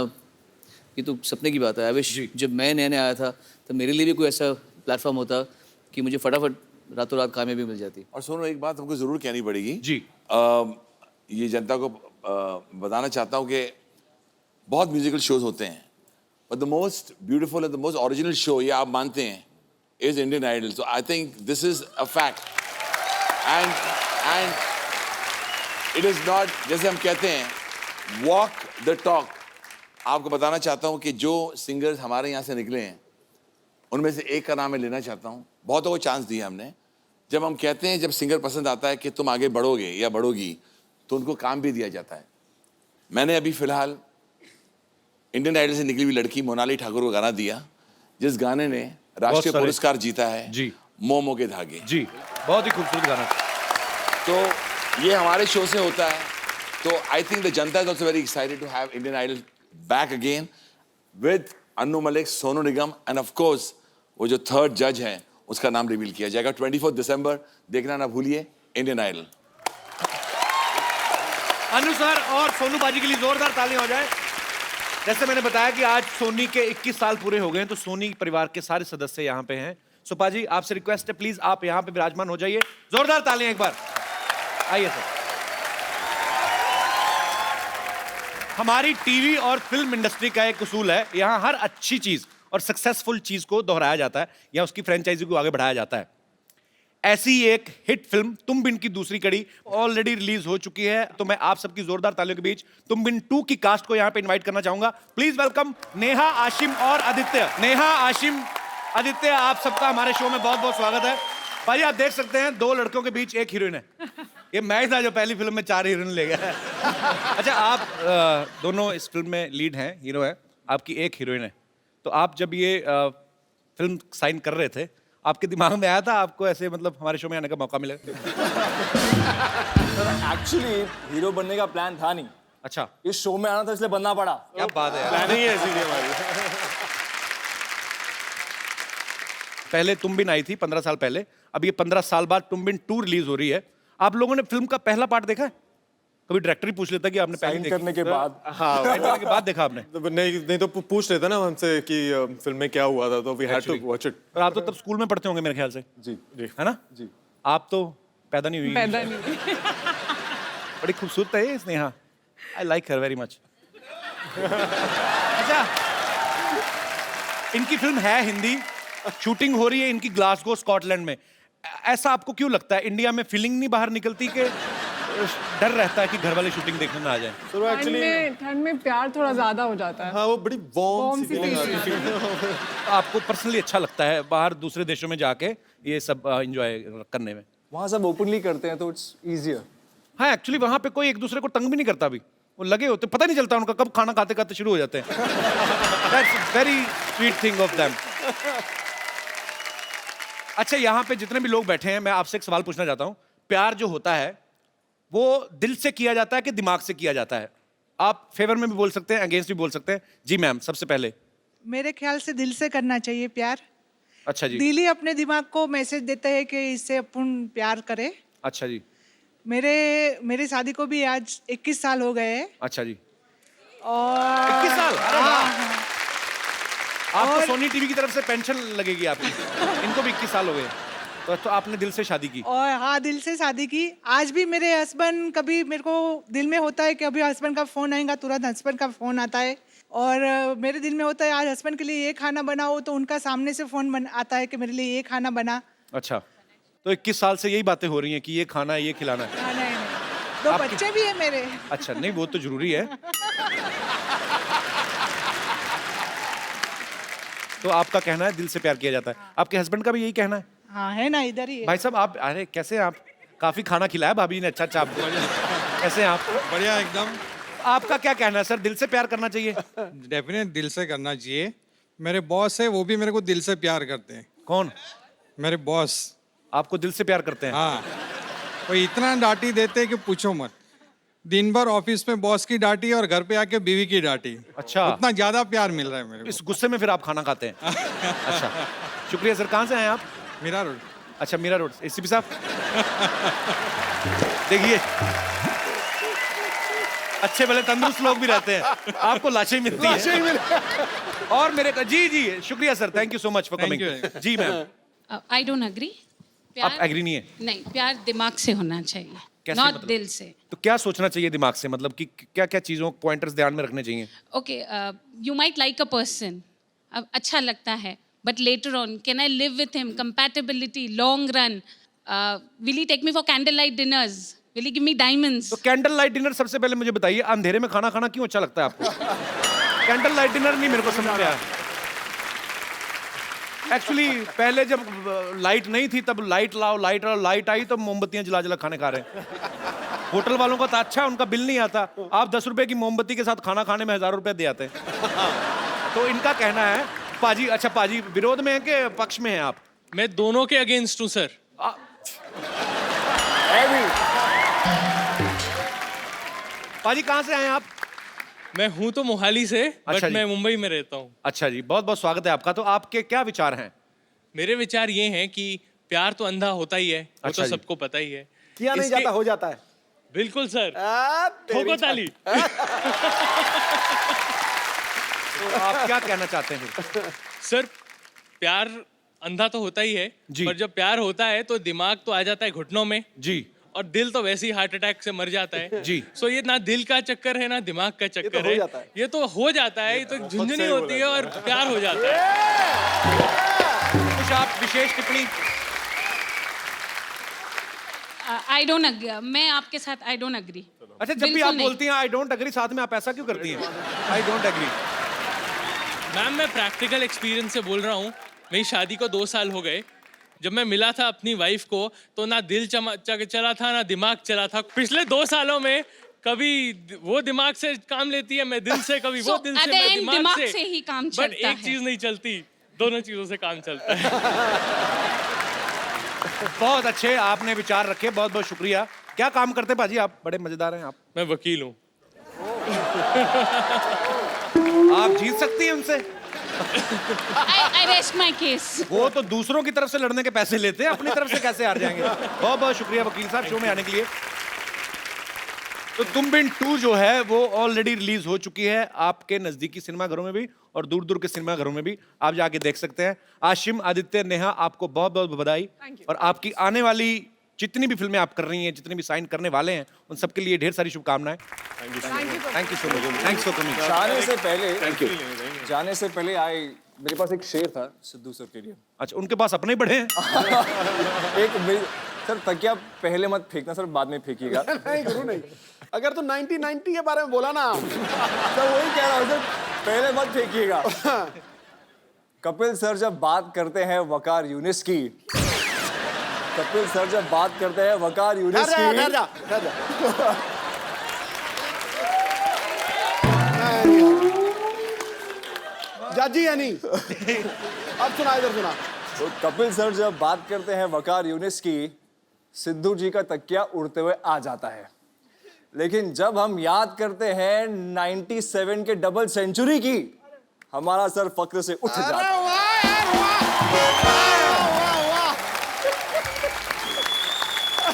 ये तो सपने की बात है। आई विश जब मैं नया आया था तो मेरे लिए भी कोई ऐसा प्लेटफॉर्म होता कि मुझे फटाफट रातों रात कामयाबी मिल जाती। और सोनू, एक बात हमको ज़रूर कहनी पड़ेगी जी, ये जनता को बताना चाहता हूँ कि बहुत म्यूजिकल शोज होते हैं, but the most beautiful and the most original show, ये आप मानते हैं, is Indian Idol. So I think this is a fact and it is not, जैसे हम कहते हैं, वॉक द टॉक। आपको बताना चाहता हूँ कि जो सिंगर्स हमारे यहाँ से निकले हैं उनमें से एक का नाम मैं लेना चाहता हूँ। बहुतों को चांस दिया हमने। जब हम कहते हैं, जब सिंगर पसंद आता है कि तुम आगे बढ़ोगे या बढ़ोगी, तो उनको काम भी दिया जाता है। मैंने अभी फिलहाल इंडियन आइडल से निकली हुई लड़की मोनाली ठाकुर को गाना दिया, जिस गाने ने राष्ट्रीय पुरस्कार जीता है, जी, मोमो के धागे। जी, बहुत ही खूबसूरत गाना। तो ये हमारे शो से होता है। तो आई थिंक द जनता is also very excited to have Indian Idol back again with Annu Malik, Sonu Nigam and of course वो जो थर्ड जज है उसका नाम रिवील किया जाएगा 24 दिसंबर। देखना ना भूलिए इंडियन आइडल। अनु सर और सोनू बाजी के लिए जोरदार तालियां हो जाए। जैसे मैंने बताया कि आज सोनी के 21 साल पूरे हो गए हैं, तो सोनी परिवार के सारे सदस्य यहाँ पे हैं। सुपा जी, आपसे रिक्वेस्ट है, प्लीज आप यहाँ पे विराजमान हो जाइए। जोरदार तालियां एक बार। आइए सर। हमारी टीवी और फिल्म इंडस्ट्री का एक उसूल है, यहाँ हर अच्छी चीज और सक्सेसफुल चीज को दोहराया जाता है या उसकी फ्रेंचाइजी को आगे बढ़ाया जाता है। ऐसी एक हिट फिल्म तुम बिन की दूसरी कड़ी ऑलरेडी रिलीज हो चुकी है, तो मैं आप सबकी जोरदार तालियों के बीच तुम बिन 2 की कास्ट को यहाँ पे इनवाइट करना चाहूंगा। प्लीज वेलकम नेहा, आशिम और आदित्य। नेहा, आशिम, आदित्य, आप सबका हमारे शो में बहुत बहुत स्वागत है। भाई आप देख सकते हैं 2 लड़कों के बीच 1 हीरोइन है। ये मैं था जो पहली फिल्म में 4 हीरोइन ले गया। अच्छा, आप दोनों इस फिल्म में लीड हैं, हीरो है, आपकी 1 हीरोइन है। तो आप जब ये फिल्म साइन कर रहे थे, आपके दिमाग में आया था आपको ऐसे मतलब हमारे शो में आने का मौका मिलेगा? एक्चुअली हीरो बनने का प्लान था नहीं। अच्छा, इस शो में आना था इसलिए बनना पड़ा। क्या बात है, प्लानिंग है ऐसी हमारी। पहले तुम बिन आई थी 15 साल पहले, अब ये 15 साल बाद तुम बिन 2 रिलीज हो रही है। आप लोगों ने फिल्म का पहला पार्ट देखा है? कभी डायरेक्टर ही पूछ लेता कि आपने पहले करने के बाद, हाँ, साइन करने के बाद देखा आपने? नहीं तो पूछ लेता ना हमसे कि फिल्म में क्या हुआ था, तो we had to watch it. और आप तो तब स्कूल में पढ़ते होंगे मेरे ख्याल से। जी जी, है ना? जी। आप तो पैदा नहीं हुई। पैदा नहीं। बड़ी खूबसूरत है Sneha, I like her very much. अच्छा, इनकी फिल्म है हिंदी, शूटिंग हो रही है इनकी ग्लासगो स्कॉटलैंड में। ऐसा आपको क्यों लगता है, इंडिया में फीलिंग नहीं बाहर निकलती कि डर रहता है कि घर वाले शूटिंग देखने ना आ जाए? ठंड में प्यार थोड़ा ज्यादा हो जाता है। हाँ, वो बड़ी वार्म सी फीलिंग फीलिंग आती है। आपको पर्सनली अच्छा लगता है बाहर दूसरे देशों में जाके ये सब एंजॉय करने में? वहाँ सब ओपनली करते हैं तो इट्स इजियर। हाँ, एक्चुअली वहाँ पे कोई एक दूसरे को तंग भी नहीं करता। अभी वो लगे होते, पता नहीं चलता उनका कब खाना खाते खाते शुरू हो जाते हैं। That's very sweet thing of them. अच्छा, यहाँ पे जितने भी लोग बैठे हैं, मैं आपसे एक सवाल पूछना चाहता हूँ। प्यार जो होता है वो दिल से किया जाता है कि दिमाग से किया जाता है? आप फेवर में भी बोल सकते हैं, अगेंस्ट भी बोल सकते हैं। जी मैम, सबसे पहले। मेरे ख्याल से दिल से करना चाहिए प्यार। अच्छा जी। दिल ही अपने दिमाग को मैसेज देता है कि इससे अपन प्यार करें। अच्छा जी। मेरे शादी को भी आज 21 साल हो गए हैं। अच्छा जी। और 21 साल? अरे वाह। आपको और- सोनी टीवी की तरफ से पेंशन लगेगी आपकी। इनको भी 21 साल हो गए। तो आपने दिल से शादी की? और हाँ, दिल से शादी की। आज भी मेरे हस्बैंड, कभी मेरे को दिल में होता है कि अभी हस्बैंड का फोन आएगा, तुरंत हस्बैंड का फोन आता है। और मेरे दिल में होता है आज हस्बैंड के लिए ये खाना बनाओ, तो उनका सामने से फोन आता है कि मेरे लिए ये खाना बना। अच्छा, तो 21 साल से यही बातें हो रही हैं कि ये खाना है, ये खिलाना है। हाँ, नहीं। 2 बच्चे भी है मेरे। अच्छा, नहीं वो तो जरूरी है। तो आपका कहना है दिल से प्यार किया जाता है। आपके हस्बैंड का भी यही कहना है? हाँ, है ना, इधर ही है। भाई साहब, आप अरे कैसे आप काफी खाना खिलाया भाभी ने, अच्छा आपको। कैसे हैं आप? बढ़िया एकदम। आपका क्या कहना है सर, दिल से प्यार करना चाहिए? डेफिनेट दिल से करना चाहिए। मेरे बॉस है, वो भी मेरे को दिल से प्यार करते हैं। कौन? मेरे बॉस। आपको दिल से प्यार करते हैं? हाँ, वो इतना डांटी देते हैं कि पूछो मत। दिन भर ऑफिस में बॉस की डांटी और घर पे आके बीवी की डांटी। अच्छा, उतना ज्यादा प्यार मिल रहा है मेरे को। इस गुस्से में फिर आप खाना खाते हैं? अच्छा, शुक्रिया सर। कहाँ से हैं आप? मीरा रोड। अच्छा, मीरा रोड। एसीपी साहब देखिए, अच्छे भले तंदुरुस्त लोग भी रहते हैं, आपको लाशें मिलती हैं। और मेरे जी जी, शुक्रिया sir, thank you so much for coming. जी मैम। I don't agree. आप एग्री नहीं है? नहीं, प्यार दिमाग से होना चाहिए, कैसे नॉट मतलब? दिल से। तो क्या सोचना चाहिए दिमाग से, मतलब कि क्या क्या चीजों पॉइंटर्स ध्यान में रखने चाहिए? Okay, you might like a person, अब अच्छा लगता है, but later on can I live with him, compatibility, long run, will he take me for candle light dinners, will he give me diamonds? तो candle light dinner सबसे पहले मुझे बताइए, अंधेरे में खाना खाना क्यों अच्छा लगता है आपको? कैंडल लाइट डिनर नहीं मेरे को समझ में आया। एक्चुअली पहले जब लाइट नहीं थी तब लाइट लाओ, लाइट आई तो मोमबत्तियां जला जला खाने खा रहे हैं। होटल वालों का तो अच्छा, उनका बिल नहीं आता। आप 10 रुपए की मोमबत्ती के साथ खाना खाने में 1000 रुपए दे आते हैं। तो इनका कहना है पाजी, अच्छा पाजी विरोध में है कि पक्ष में है आप? मैं दोनों के अगेंस्ट हूँ सर। पाजी कहाँ से आए आप? मैं हूँ तो मोहाली से, अच्छा बट जी। मैं मुंबई में रहता हूँ। अच्छा जी, बहुत बहुत स्वागत है आपका। तो आपके क्या विचार हैं? मेरे विचार ये हैं कि प्यार तो अंधा होता ही है, वो अच्छा तो जी। सबको पता ही है। किया नहीं जाता, हो जाता है। बिल्कुल सर, तेरी ठोको ताली। तो आप क्या कहना चाहते हैं फिर? सर, प्यार अंधा तो होता ही है, पर जब प्यार होता है तो दिमाग तो आ जाता है घुटनों में जी, और दिल तो वैसे ही हार्ट अटैक से मर जाता है जी। सो ये ना दिल का चक्कर है ना दिमाग का चक्कर है, ये तो हो जाता है, ये तो झुंझुनी होती है और प्यार हो जाता है। कुछ आप विशेष टिप्पणी? आई डोंट अग्री, मैं आपके साथ आई डोंट अग्री। अच्छा, जब भी आप बोलती हैं आई डोंट अग्री, साथ में आप ऐसा क्यों करती हैं? I don't agree. मैम, मैं प्रैक्टिकल एक्सपीरियंस से बोल रहा हूँ। मेरी शादी को 2 साल हो गए। जब मैं मिला था अपनी वाइफ को तो ना दिल चला था ना दिमाग चला था। पिछले 2 सालों में कभी वो दिमाग से काम लेती है, मैं दिल से, कभी वो दिल से, मैं दिमाग से ही काम चलता है। बट एक चीज नहीं चलती, दोनों चीजों से काम चलता है। बहुत अच्छे आपने विचार रखे, बहुत बहुत शुक्रिया। क्या काम करते भाजी आप? बड़े मजेदार हैं आप। मैं वकील हूँ। आप जीत सकती हैं उनसे। I rest my case. वो तो दूसरों की तरफ से लड़ने के पैसे लेते हैं, अपनी तरफ से कैसे हार जाएंगे? बहुत बहुत शुक्रिया वकील साहब शो में आने के लिए। तो तुम बिन 2 जो है वो ऑलरेडी रिलीज हो चुकी है आपके नजदीकी सिनेमाघरों में भी और दूर दूर के सिनेमाघरों में भी, आप जाके देख सकते हैं। आशिम, आदित्य, नेहा, आपको बहुत बहुत बधाई और आपकी आने वाली जितनी भी फिल्में आप कर रही हैं, जितनी भी साइन करने वाले हैं, उन सबके लिए ढेर सारी शुभकामनाएं। Thank you so much. Thanks for coming. जाने से पहले मेरे पास एक शेर था सिद्धू सर के लिए। अच्छा, उनके पास अपने ही बड़े हैं। सर तकिया पहले मत फेंकना सर, बाद में फेंकिएगा। नहीं गुरु नहीं, अगर तो 1990 के बारे में बोला ना सर वही कह रहा हूँ सर, पहले मत फेंकिएगा। कपिल सर जब बात करते हैं वकार यूनिस की, कपिल सर जब बात करते हैं वकार यूनिस की, जाजी या नहीं? अब सुना, इधर सुना। तो कपिल सर जब बात करते हैं वकार यूनिस की, सिद्धू जी का तकिया उड़ते हुए आ जाता है। लेकिन जब हम याद करते हैं 97 के डबल सेंचुरी की, हमारा सर फक्र से उठ जाता है।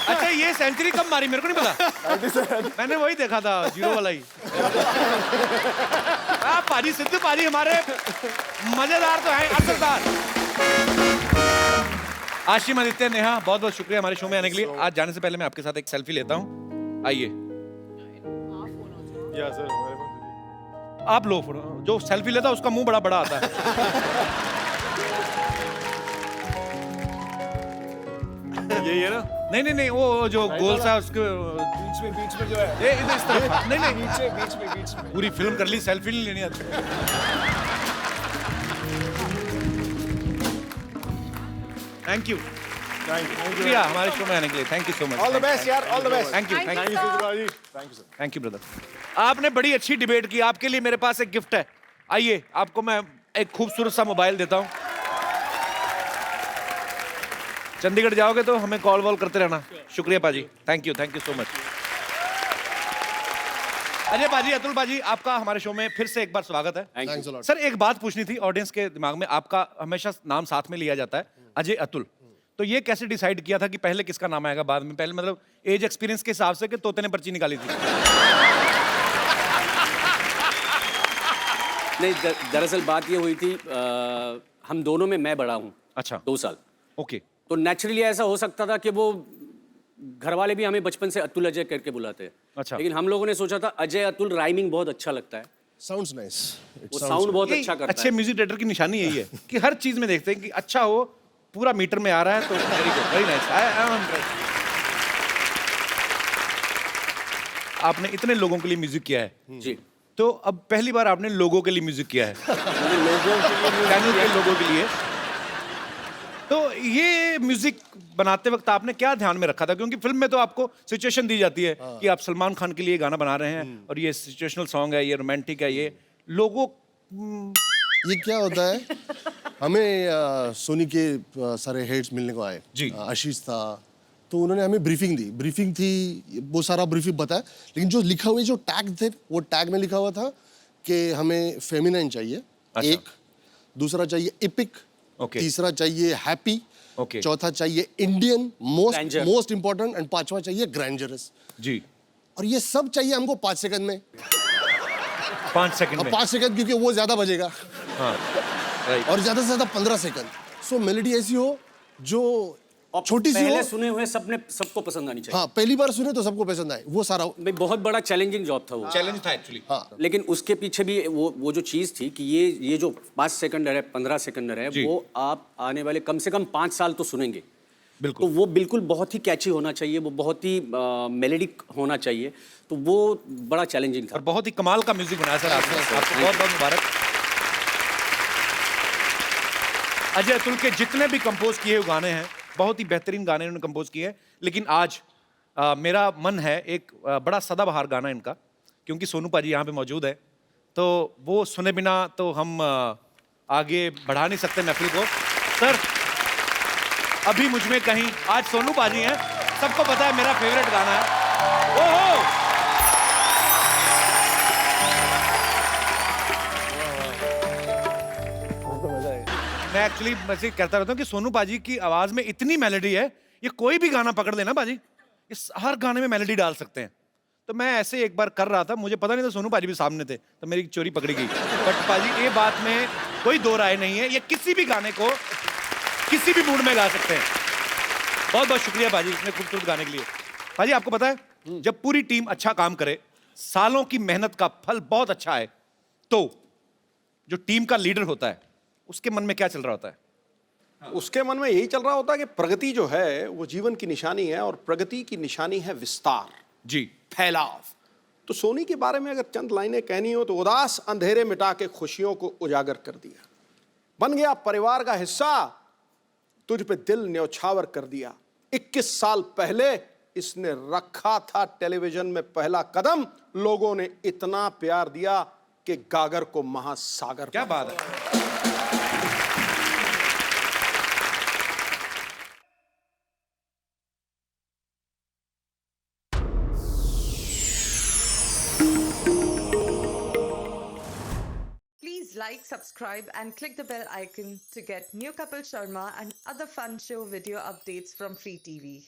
अच्छा, ये सेंचुरी कब मारी मेरे को नहीं पता। मैंने वही देखा था, 0 वाला ही। पाजी, सिद्धू पाजी हमारे मजेदार तो है, असरदार। आशिम, आदित्य, नेहा, बहुत बहुत शुक्रिया हमारे शो में आने के लिए। आज जाने से पहले मैं आपके साथ एक सेल्फी लेता हूँ, आइए। आप लो फोटो। जो सेल्फी लेता है उसका मुंह बड़ा बड़ा आता है। यही है ना? नहीं, वो जो गोल सा उसके बीच में जो है, ये इधर इस तरफ। नहीं, बीच में पूरी फिल्म कर ली, सेल्फी नहीं लेनी आती। थैंक यू शुक्रिया हमारे शो में आने के लिए। Thank you so much. All the best यार, all the best. Thank you thank you brother. आपने बड़ी अच्छी डिबेट की। आपके लिए मेरे पास एक गिफ्ट है। आइए, आपको मैं एक खूबसूरत सा मोबाइल देता हूँ। चंडीगढ़ जाओगे तो हमें कॉल वॉल करते रहना। शुक्रिया पाजी, thank you so much. Ajay पाजी, अतुल पाजी, आपका हमारे शो में फिर से एक बार स्वागत है। सर, एक बात पूछनी थी ऑडियंस के दिमाग में। आपका हमेशा नाम साथ में लिया जाता है, अजय अतुल। तो ये कैसे डिसाइड किया था कि पहले किसका नाम आएगा, बाद में? पहले मतलब एज एक्सपीरियंस के हिसाब से कि तोते ने पर्ची निकाली थी? नहीं, दरअसल बात ये हुई थी, हम दोनों में मैं बड़ा हूँ। अच्छा। 2 साल। ओके। तो नेचुरली ऐसा हो सकता था कि वो घर वाले भी हमें बचपन से अतुल अजय करके बुलाते हैं। अच्छा। लेकिन हम लोगों ने सोचा था अजय अतुल राइमिंग बहुत अच्छा लगता है। Sounds nice. वो साउंड बहुत अच्छा करता है। अच्छे म्यूजिक डायरेक्टर की निशानी यही है कि हर चीज में देखते हैं कि अच्छा हो, पूरा मीटर में आ रहा है तो very good, very nice. I am impressed. आपने इतने लोगों के लिए म्यूजिक किया है जी, तो अब पहली बार आपने लोगों के लिए म्यूजिक किया है। चैनल के लोगों के लिए। तो ये म्यूजिक बनाते वक्त आपने क्या ध्यान में रखा था? क्योंकि फिल्म में तो आपको सिचुएशन दी जाती है कि आप सलमान खान के लिए गाना बना रहे हैं और ये सिचुएशनल सॉन्ग है, ये रोमांटिक है, ये लोगों ये क्या होता है, हमें सोनी के सारे हेड्स मिलने को आए जी। आशीष था, तो उन्होंने हमें ब्रीफिंग थी, वो सारा ब्रीफिंग बताया। लेकिन जो लिखा हुआ जो टैग थे, वो टैग में लिखा हुआ था कि हमें फेमिनाइन चाहिए। अच्छा। एक, दूसरा चाहिए एपिक, तीसरा चाहिए हैप्पी, चौथा चाहिए इंडियन मोस्ट इंपॉर्टेंट, एंड 5वां चाहिए ग्रैंडरस जी। और ये सब चाहिए हमको 5 सेकंड में। 5 सेकंड में? 5 सेकंड, क्योंकि वो ज्यादा बजेगा। हाँ, और ज्यादा से ज्यादा 15 सेकंड। सो मेलोडी ऐसी हो जो छोटी सी हो, पहले सुने हुए सबको पसंद आनी चाहिए। हाँ, पहली बार सुने तो सबको पसंद आए, वो सारा बहुत बड़ा चैलेंजिंग जॉब था वो। चैलेंज था एक्चुअली। हाँ। लेकिन उसके पीछे भी वो जो चीज थी कि ये जो 5 सेकंड है, 15 सेकंड है, वो आप आने वाले कम से कम 5 साल तो सुनेंगे। बिल्कुल तो वो बिल्कुल बहुत ही कैची होना चाहिए, वो बहुत ही मेलोडिक होना चाहिए, तो वो बड़ा चैलेंजिंग था और बहुत ही कमाल का म्यूजिक बनाया सर आपने, आपको बहुत बहुत मुबारक। अजय अतुल के जितने भी कंपोज किए हुए गाने हैं बहुत ही बेहतरीन गाने उन्होंने कंपोज किए हैं, लेकिन आज मेरा मन है एक बड़ा सदाबहार गाना इनका, क्योंकि सोनू पाजी यहाँ पे मौजूद है, तो वो सुने बिना तो हम आगे बढ़ा नहीं सकते महफिल को। सर अभी मुझ में कहीं, आज सोनू पाजी हैं, सबको पता है मेरा फेवरेट गाना है। ओहो मैं एक्चुअली वैसे कहता रहता हूँ कि सोनू पाजी की आवाज में इतनी मेलोडी है, ये कोई भी गाना पकड़ लेना पाजी, इस हर गाने में मेलोडी डाल सकते हैं। तो मैं ऐसे एक बार कर रहा था, मुझे पता नहीं था सोनू पाजी भी सामने थे, तो मेरी चोरी पकड़ी गई। बट पाजी ये बात में कोई दो राय नहीं है, ये किसी भी गाने को किसी भी मूड में गा सकते हैं। बहुत बहुत शुक्रिया पाजी इतने खूबसूरत गाने के लिए। पाजी आपको पता है जब पूरी टीम अच्छा काम करे, सालों की मेहनत का फल बहुत अच्छा है, तो जो टीम का लीडर होता है उसके मन में क्या चल रहा होता है? उसके मन में यही चल रहा होता है कि प्रगति जो है वो जीवन की निशानी है, और प्रगति की निशानी है विस्तार जी, फैलाव। तो सोनी के बारे में अगर चंद लाइनें कहनी हो तो उदास अंधेरे मिटा के खुशियों को उजागर कर दिया, बन गया परिवार का हिस्सा, तुझ पे दिल न्यौछावर कर दिया। 21 साल पहले इसने रखा था टेलीविजन में पहला कदम, लोगों ने इतना प्यार दिया कि गागर को महासागर। क्या बात है। Please like, subscribe and click the bell icon to get new Kapil Sharma and other fun show video updates from Free TV.